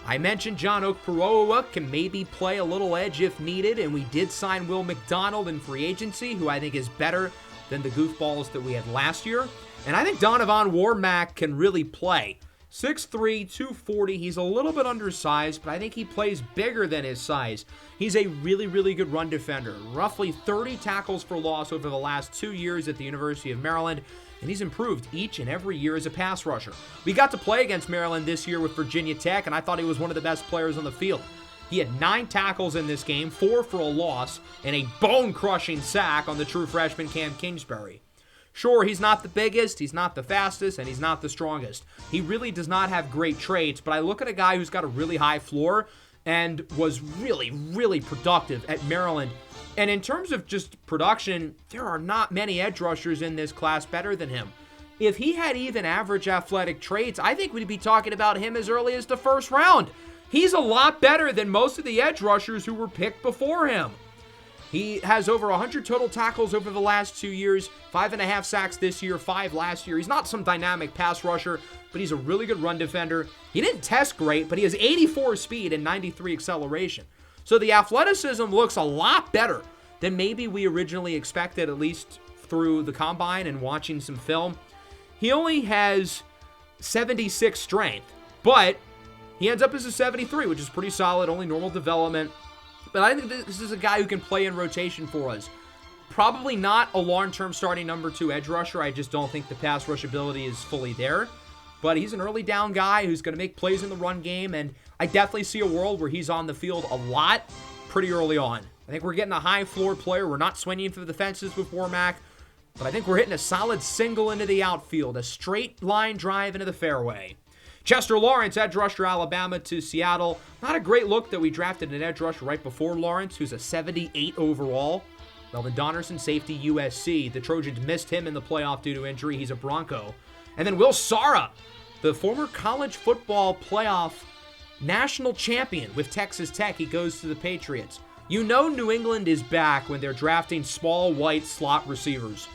I mentioned John Okpokowuruk can maybe play a little edge if needed, and we did sign Will McDonald in free agency, who I think is better than the goofballs that we had last year. And I think Donovan Warmack can really play. 6'3", 240. He's a little bit undersized, but I think he plays bigger than his size. He's a really, really good run defender. Roughly 30 tackles for loss over the last 2 years at the University of Maryland, and he's improved each and every year as a pass rusher. We got to play against Maryland this year with Virginia Tech, and I thought he was one of the best players on the field. He had 9 tackles in this game, 4 for a loss, and a bone-crushing sack on the true freshman Cam Kingsbury. Sure, he's not the biggest, he's not the fastest, and he's not the strongest. He really does not have great traits, but I look at a guy who's got a really high floor and was really, really productive at Maryland. And in terms of just production, there are not many edge rushers in this class better than him. If he had even average athletic traits, I think we'd be talking about him as early as the 1st round. He's a lot better than most of the edge rushers who were picked before him. He has over 100 total tackles over the last 2 years, 5.5 sacks this year, 5 last year. He's not some dynamic pass rusher, but he's a really good run defender. He didn't test great, but he has 84 speed and 93 acceleration. So the athleticism looks a lot better than maybe we originally expected, at least through the combine and watching some film. He only has 76 strength, But he ends up as a 73, which is pretty solid, only normal development. But I think this is a guy who can play in rotation for us. Probably not a long-term starting number 2 edge rusher. I just don't think the pass rush ability is fully there. But he's an early down guy who's going to make plays in the run game, and I definitely see a world where he's on the field a lot pretty early on. I think we're getting a high floor player. We're not swinging for the fences with Warmack, but I think we're hitting a solid single into the outfield, a straight line drive into the fairway. Chester Lawrence, edge rusher, Alabama to Seattle. Not a great look that we drafted an edge rusher right before Lawrence, who's a 78 overall. Melvin Donnerson, safety, USC. The Trojans missed him in the playoff due to injury. He's a Bronco. And then Will Sara, the former college football playoff national champion with Texas Tech. He goes to the Patriots. You know New England is back when they're drafting small white slot receivers.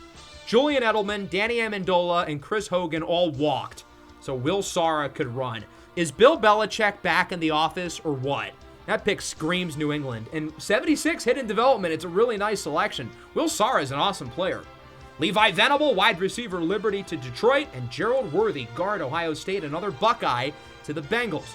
Julian Edelman, Danny Amendola, and Chris Hogan all walked, so Will Sara could run. Is Bill Belichick back in the office or what? That pick screams New England. And 76 hit in development. It's a really nice selection. Will Sara is an awesome player. Levi Venable, wide receiver, Liberty to Detroit. And Gerald Worthy, guard, Ohio State, another Buckeye to the Bengals.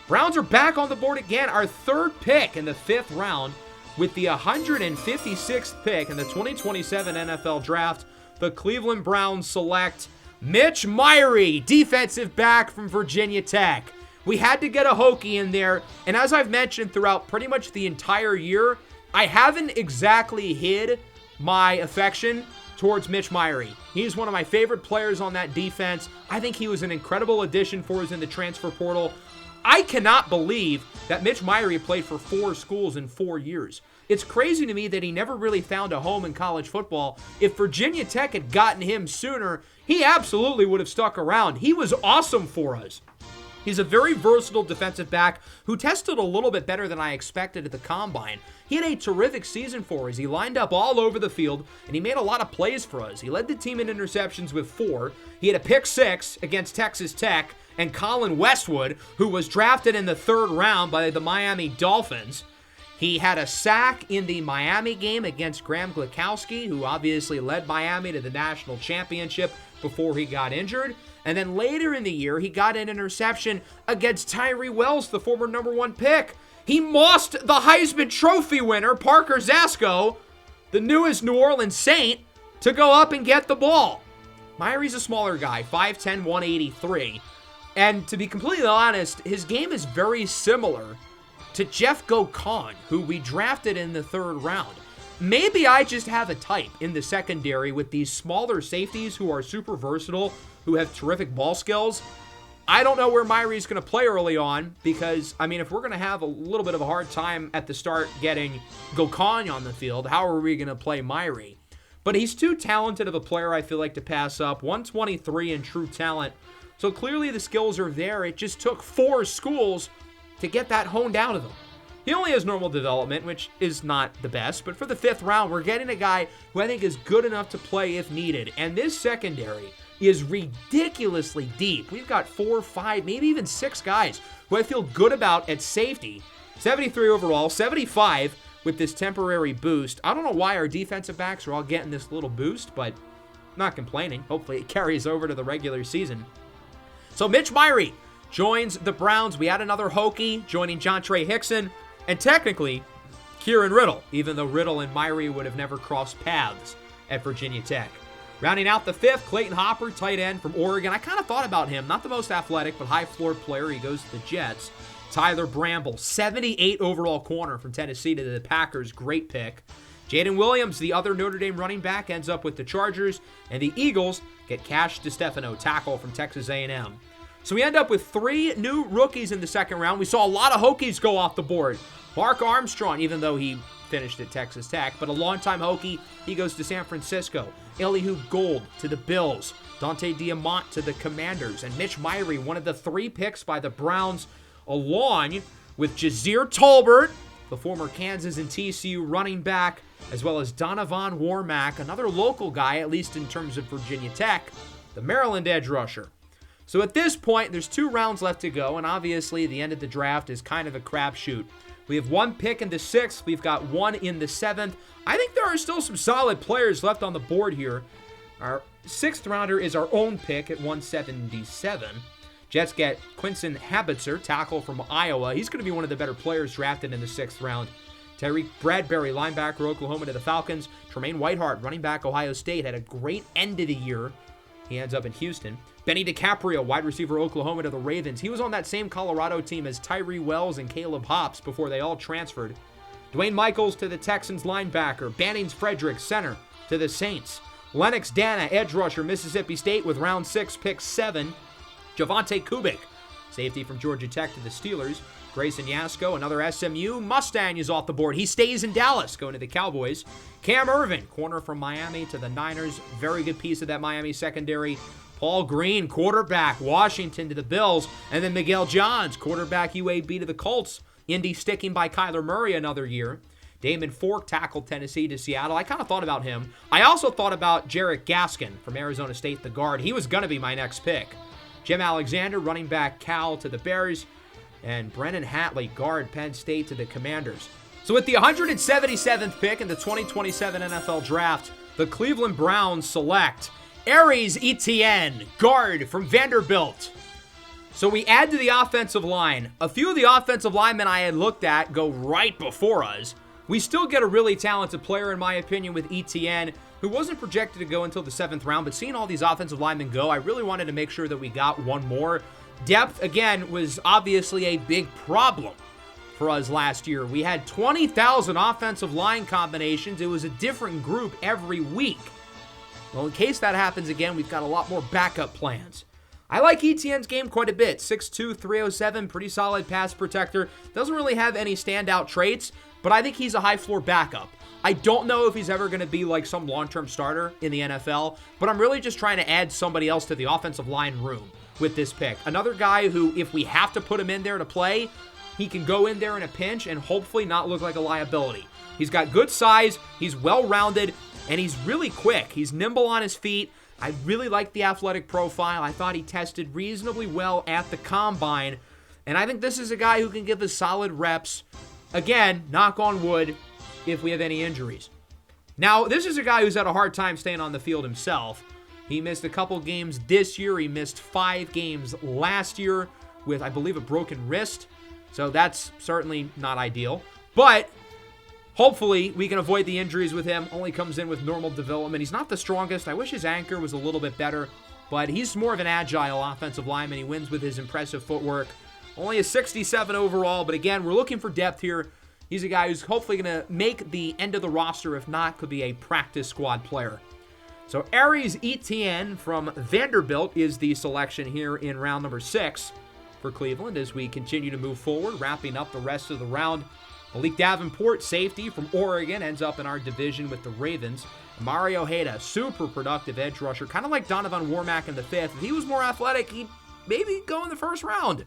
Browns are back on the board again. Our third pick in the 5th round with the 156th pick in the 2027 NFL Draft. The Cleveland Browns select Mitch Myrie, defensive back from Virginia Tech. We had to get a Hokie in there, and as I've mentioned throughout pretty much the entire year, I haven't exactly hid my affection towards Mitch Myrie. He's one of my favorite players on that defense. I think he was an incredible addition for us in the transfer portal. I cannot believe that Mitch Myrie played for 4 schools in 4 years. It's crazy to me that he never really found a home in college football. If Virginia Tech had gotten him sooner, he absolutely would have stuck around. He was awesome for us. He's a very versatile defensive back who tested a little bit better than I expected at the Combine. He had a terrific season for us. He lined up all over the field, and he made a lot of plays for us. He led the team in interceptions with 4. He had a pick 6 against Texas Tech and Colin Westwood, who was drafted in the 3rd round by the Miami Dolphins. He had a sack in the Miami game against Graham Glikowski, who obviously led Miami to the national championship before he got injured. And then later in the year, he got an interception against Tyrie Wells, the former number 1 pick. He mossed the Heisman Trophy winner, Parker Zasco, the newest New Orleans Saint, to go up and get the ball. Myrie's a smaller guy, 5'10", 183. And to be completely honest, his game is very similar to Jeff Gokon, who we drafted in the 3rd round. Maybe I just have a type in the secondary with these smaller safeties who are super versatile, who have terrific ball skills. I don't know where Myrie's going to play early on because, I mean, if we're going to have a little bit of a hard time at the start getting Gokon on the field, how are we going to play Myrie? But he's too talented of a player, I feel like, to pass up. 123 in true talent. So clearly the skills are there. It just took 4 schools to get that honed out of him. He only has normal development, which is not the best, but for the 5th round, we're getting a guy who I think is good enough to play if needed. And this secondary is ridiculously deep. We've got 4, 5, maybe even 6 guys who I feel good about at safety. 73 overall, 75 with this temporary boost. I don't know why our defensive backs are all getting this little boost, but I'm not complaining. Hopefully it carries over to the regular season. So Mitch Myrie joins the Browns. We had another Hokie joining John Trey Hickson, and technically Kieran Riddle, even though Riddle and Myrie would have never crossed paths at Virginia Tech. Rounding out the 5th, Clayton Hopper, tight end from Oregon. I kind of thought about him. Not the most athletic, but high-floor player. He goes to the Jets. Tyler Bramble, 78 overall corner from Tennessee to the Packers. Great pick. Jaden Williams, the other Notre Dame running back, ends up with the Chargers. And the Eagles get Cash DeStefano, tackle from Texas A&M. So we end up with 3 new rookies in the 2nd round. We saw a lot of Hokies go off the board. Mark Armstrong, even though he finished at Texas Tech, but a longtime Hokie, he goes to San Francisco. Elihu Gold to the Bills. Dante Diamont to the Commanders. And Mitch Myrie, one of the 3 picks by the Browns, along with Jazir Tolbert, the former Kansas and TCU running back, as well as Donovan Warmack, another local guy, at least in terms of Virginia Tech, the Maryland edge rusher. So at this point, there's 2 rounds left to go, and obviously the end of the draft is kind of a crapshoot. We have 1 pick in the 6th. We've got 1 in the 7th. I think there are still some solid players left on the board here. Our 6th rounder is our own pick at 177. Jets get Quinton Habitzer, tackle from Iowa. He's going to be one of the better players drafted in the 6th round. Tyrie Bradbury, linebacker, Oklahoma to the Falcons. Tremaine Whiteheart, running back, Ohio State, had a great end of the year. He ends up in Houston. Benny DiCaprio, wide receiver, Oklahoma to the Ravens. He was on that same Colorado team as Tyree Wells and Caleb Hobbs before they all transferred. Dwayne Michaels to the Texans, linebacker. Bannings Frederick, center, to the Saints. Lennox Dana, edge rusher, Mississippi State with round 6, pick 7. Javante Kubik, safety from Georgia Tech to the Steelers. Grayson Yasko, another SMU Mustang, is off the board. He stays in Dallas, going to the Cowboys. Cam Irvin, corner from Miami to the Niners. Very good piece of that Miami secondary. Paul Green, quarterback, Washington to the Bills. And then Miguel Johns, quarterback, UAB to the Colts. Indy sticking by Kyler Murray another year. Damon Fork, tackle, Tennessee to Seattle. I kind of thought about him. I also thought about Jarek Gaskin from Arizona State, the guard. He was going to be my next pick. Jim Alexander, running back, Cal to the Bears. And Brennan Hatley, guard, Penn State to the Commanders. So with the 177th pick in the 2027 NFL Draft, the Cleveland Browns select Aries Etienne, guard from Vanderbilt. So we add to the offensive line. A few of the offensive linemen I had looked at go right before us. We still get a really talented player, in my opinion, with Etienne, who wasn't projected to go until the 7th round, but seeing all these offensive linemen go, I really wanted to make sure that we got one more. Depth, again, was obviously a big problem for us last year. We had 20,000 offensive line combinations. It was a different group every week. Well, in case that happens again, we've got a lot more backup plans. I like Etienne's game quite a bit. 6'2", 307, pretty solid pass protector. Doesn't really have any standout traits, but I think he's a high-floor backup. I don't know if he's ever going to be like some long-term starter in the NFL, but I'm really just trying to add somebody else to the offensive line room with this pick. Another guy who, if we have to put him in there to play, he can go in there in a pinch and hopefully not look like a liability. He's got good size, he's well-rounded, and he's really quick. He's nimble on his feet. I really like the athletic profile. I thought he tested reasonably well at the combine, and I think this is a guy who can give us solid reps. Again, knock on wood, if we have any injuries. Now, this is a guy who's had a hard time staying on the field himself. He missed a couple games this year. He missed 5 games last year with, I believe, a broken wrist. So that's certainly not ideal. But hopefully we can avoid the injuries with him. Only comes in with normal development. He's not the strongest. I wish his anchor was a little bit better. But he's more of an agile offensive lineman. He wins with his impressive footwork. Only a 67 overall. But again, we're looking for depth here. He's a guy who's hopefully going to make the end of the roster. If not, could be a practice squad player. So Aries Etienne from Vanderbilt is the selection here in round number 6 for Cleveland as we continue to move forward, wrapping up the rest of the round. Malik Davenport, safety from Oregon, ends up in our division with the Ravens. Mario Hayda, super productive edge rusher, kind of like Donovan Warmack in the 5th. If he was more athletic, he'd maybe go in the 1st round.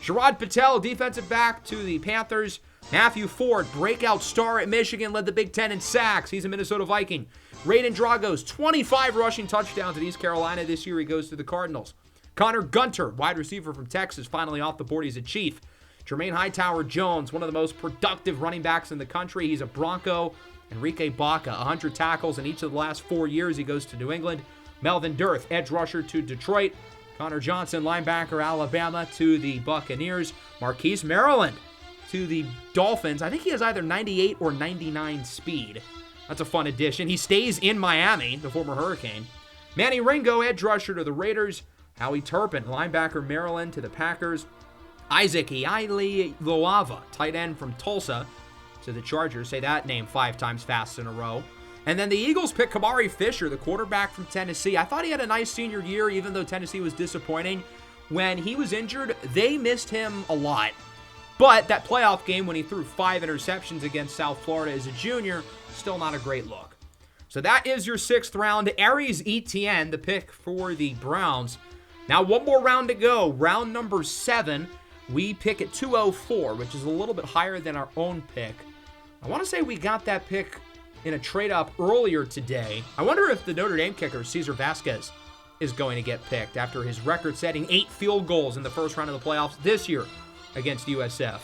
Sherrod Patel, defensive back to the Panthers. Matthew Ford, breakout star at Michigan, led the Big Ten in sacks. He's a Minnesota Viking. Raiden Dragos, 25 rushing touchdowns at East Carolina this year. He goes to the Cardinals. Connor Gunter, wide receiver from Texas, finally off the board. He's a Chief. Jermaine Hightower-Jones, one of the most productive running backs in the country. He's a Bronco. Enrique Baca, 100 tackles in each of the last 4 years. He goes to New England. Melvin Dirth, edge rusher to Detroit. Connor Johnson, linebacker, Alabama to the Buccaneers. Marquise Maryland to the Dolphins. I think he has either 98 or 99 speed. That's a fun addition. He stays in Miami, the former Hurricane. Manny Ringo, edge rusher to the Raiders. Howie Turpin, linebacker, Maryland to the Packers. Isaac Iaileloava, tight end from Tulsa to the Chargers. Say that name 5 times fast in a row. And then the Eagles pick Kamari Fisher, the quarterback from Tennessee. I thought he had a nice senior year, even though Tennessee was disappointing. When he was injured, they missed him a lot. But that playoff game when he threw 5 interceptions against South Florida as a junior, still not a great look. So that is your 6th round. Aries Etienne, the pick for the Browns. Now one more round to go. Round number 7. We pick at 204, which is a little bit higher than our own pick. I want to say we got that pick in a trade-up earlier today. I wonder if the Notre Dame kicker, Cesar Vasquez, is going to get picked after his record-setting 8 field goals in the first round of the playoffs this year against USF.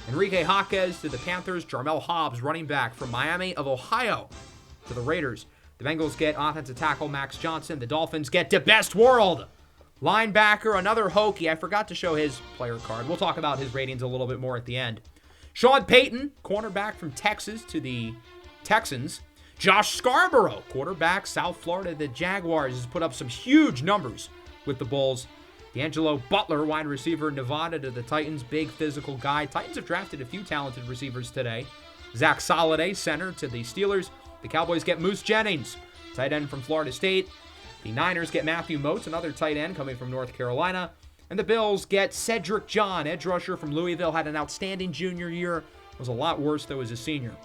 Enrique Jaquez to the Panthers. Jarmel Hobbs, running back from Miami of Ohio, to the Raiders. The Bengals get offensive tackle Max Johnson. The Dolphins get the best world Linebacker, another Hokie. I forgot to show his player card. We'll talk about his ratings a little bit more at the end. Sean Payton, cornerback from Texas to the Texans. Josh Scarborough, quarterback, South Florida, the Jaguars, has put up some huge numbers with the Bulls. D'Angelo Butler, wide receiver, Nevada to the Titans, big physical guy. Titans have drafted a few talented receivers today. Zach Soliday, center to the Steelers. The Cowboys get Moose Jennings, tight end from Florida State. The Niners get Matthew Moats, another tight end coming from North Carolina. And the Bills get Cedric John, edge rusher from Louisville, had an outstanding junior year. Was a lot worse, though, as a senior.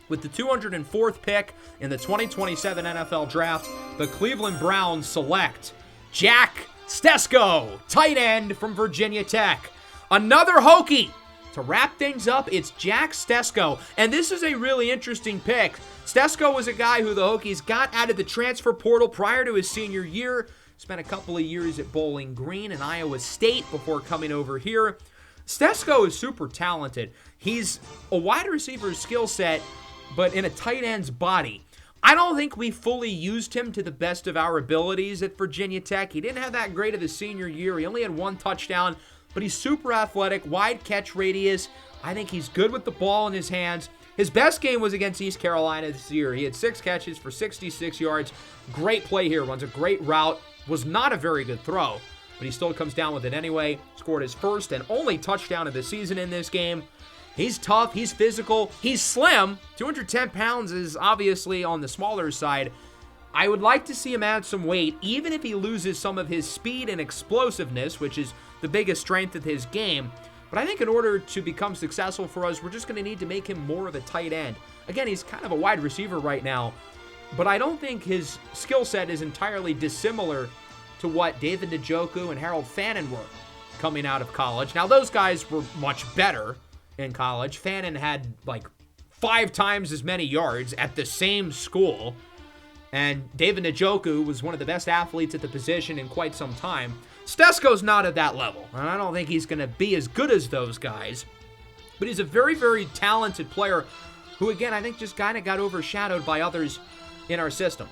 With the 204th pick in the 2027 NFL Draft, the Cleveland Browns select Jack Stesko, tight end from Virginia Tech. Another Hokie. To wrap things up, it's Jack Stesko. And this is a really interesting pick. Stesko was a guy who the Hokies got out of the transfer portal prior to his senior year. Spent a couple of years at Bowling Green and Iowa State before coming over here. Stesko is super talented. He's a wide receiver skill set, but in a tight end's body. I don't think we fully used him to the best of our abilities at Virginia Tech. He didn't have that great of a senior year. He only had one touchdown, but he's super athletic, wide catch radius. I think he's good with the ball in his hands. His best game was against East Carolina this year. He had 6 catches for 66 yards. Great play here, runs a great route. Was not a very good throw, but he still comes down with it anyway. Scored his first and only touchdown of the season in this game. He's tough, he's physical, he's slim. 210 pounds is obviously on the smaller side. I would like to see him add some weight, even if he loses some of his speed and explosiveness, which is the biggest strength of his game. But I think in order to become successful for us, we're just going to need to make him more of a tight end. Again, he's kind of a wide receiver right now, but I don't think his skill set is entirely dissimilar to what David Njoku and Harold Fannin were coming out of college. Now, those guys were much better in college. Fannin had like 5 times as many yards at the same school, and David Njoku was one of the best athletes at the position in quite some time. Stesko's not at that level, and I don't think he's going to be as good as those guys, but he's a very, very talented player who, again, I think just kind of got overshadowed by others in our system.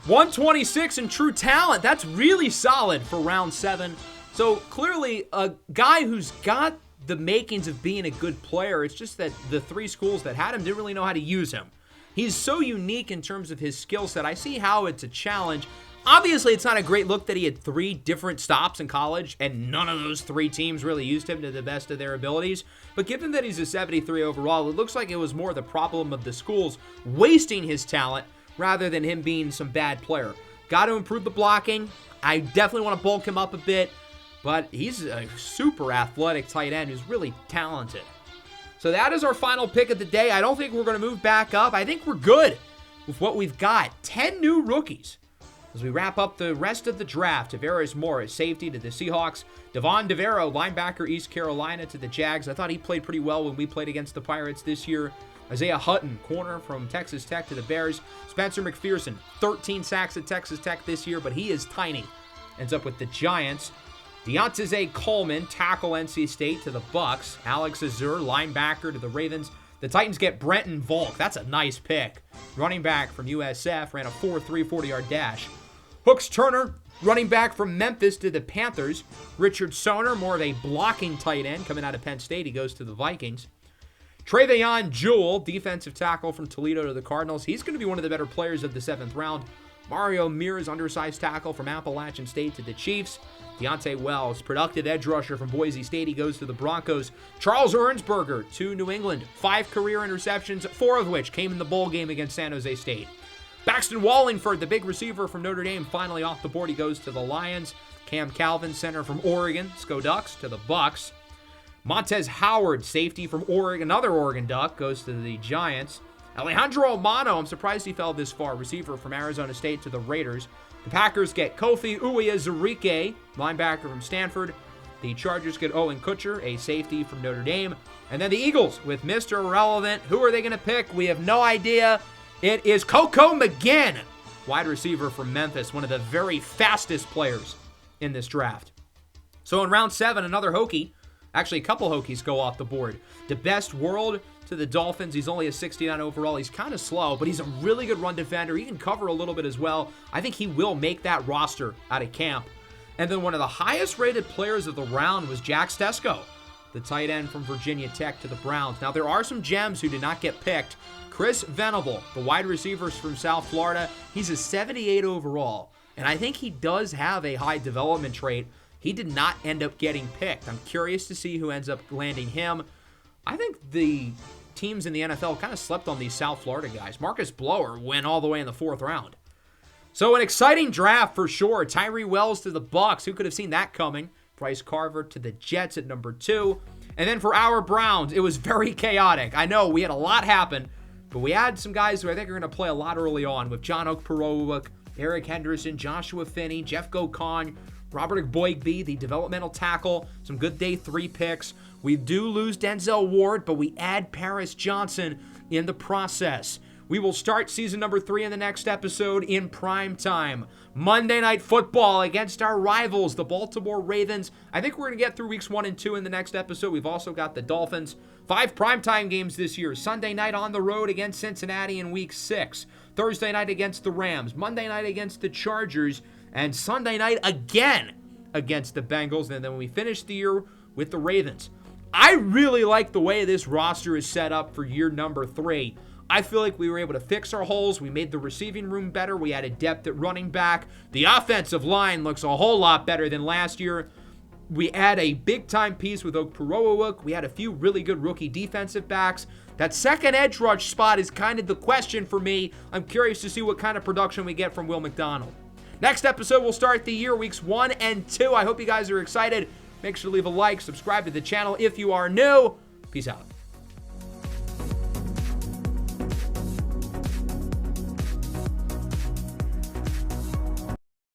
126 in true talent. That's really solid for round 7. So clearly a guy who's got the makings of being a good player. It's just that the 3 schools that had him didn't really know how to use him. He's so unique in terms of his skill set. I see how it's a challenge. Obviously, it's not a great look that he had 3 different stops in college, and none of those 3 teams really used him to the best of their abilities. But given that he's a 73 overall, it looks like it was more the problem of the schools wasting his talent rather than him being some bad player. Got to improve the blocking. I definitely want to bulk him up a bit, but he's a super athletic tight end who's really talented. So that is our final pick of the day. I don't think we're going to move back up. I think we're good with what we've got. 10 new rookies. As we wrap up the rest of the draft, Tavares Morris, safety to the Seahawks. Devon Devero, linebacker, East Carolina to the Jags. I thought he played pretty well when we played against the Pirates this year. Isaiah Hutton, corner from Texas Tech to the Bears. Spencer McPherson, 13 sacks at Texas Tech this year, but he is tiny. Ends up with the Giants. Deontay Coleman, tackle NC State to the Bucks. Alex Azur, linebacker to the Ravens. The Titans get Brenton Volk. That's a nice pick. Running back from USF, ran a 4.3 40-yard dash. Hooks Turner, running back from Memphis to the Panthers. Richard Soner, more of a blocking tight end coming out of Penn State. He goes to the Vikings. Trevion Jewell, defensive tackle from Toledo to the Cardinals. He's going to be one of the better players of the 7th round. Mario Mears, undersized tackle from Appalachian State to the Chiefs. Deontay Wells, productive edge rusher from Boise State. He goes to the Broncos. Charles Ernsberger to New England. 5 career interceptions, 4 of which came in the bowl game against San Jose State. Baxton Wallingford, the big receiver from Notre Dame, finally off the board. He goes to the Lions. Cam Calvin, center from Oregon. Sko Ducks to the Bucks. Montez Howard, safety from Oregon, another Oregon Duck, goes to the Giants. Alejandro Omano, I'm surprised he fell this far, receiver from Arizona State to the Raiders. The Packers get Kofi Uwazurike, linebacker from Stanford. The Chargers get Owen Kutcher, a safety from Notre Dame. And then the Eagles with Mr. Irrelevant. Who are they going to pick? We have no idea. It is Coco McGinn, wide receiver from Memphis, one of the very fastest players in this draft. So in round 7, another Hokie. Actually, a couple Hokies go off the board. The best world to the Dolphins. He's only a 69 overall. He's kind of slow, but he's a really good run defender. He can cover a little bit as well. I think he will make that roster out of camp. And then one of the highest rated players of the round was Jack Stesko, the tight end from Virginia Tech to the Browns. Now, there are some gems who did not get picked. Chris Venable, the wide receivers from South Florida, he's a 78 overall. And I think he does have a high development trait. He did not end up getting picked. I'm curious to see who ends up landing him. I think the teams in the NFL kind of slept on these South Florida guys. Marcus Blower went all the way in the 4th round. So an exciting draft for sure. Tyrie Wells to the Bucks. Who could have seen that coming? Bryce Carver to the Jets at number 2. And then for our Browns, it was very chaotic. I know we had a lot happen, but we had some guys who I think are going to play a lot early on with John Okpokowuruk, Eric Henderson, Joshua Finney, Jeff Gokon, Robert Boygby, the developmental tackle, some good day 3 picks. We do lose Denzel Ward, but we add Paris Johnson in the process. We will start season number 3 in the next episode in prime time. Monday Night Football against our rivals, the Baltimore Ravens. I think we're going to get through weeks 1 and 2 in the next episode. We've also got the Dolphins. 5 primetime games this year. Sunday night on the road against Cincinnati in week 6. Thursday night against the Rams. Monday night against the Chargers. And Sunday night again against the Bengals. And then we finish the year with the Ravens. I really like the way this roster is set up for year number 3. I feel like we were able to fix our holes. We made the receiving room better. We added depth at running back. The offensive line looks a whole lot better than last year. We add a big-time piece with Okpokowuruk. We had a few really good rookie defensive backs. That second edge rush spot is kind of the question for me. I'm curious to see what kind of production we get from Will McDonald. Next episode, we'll start the year, weeks 1 and 2. I hope you guys are excited. Make sure to leave a like, subscribe to the channel if you are new. Peace out.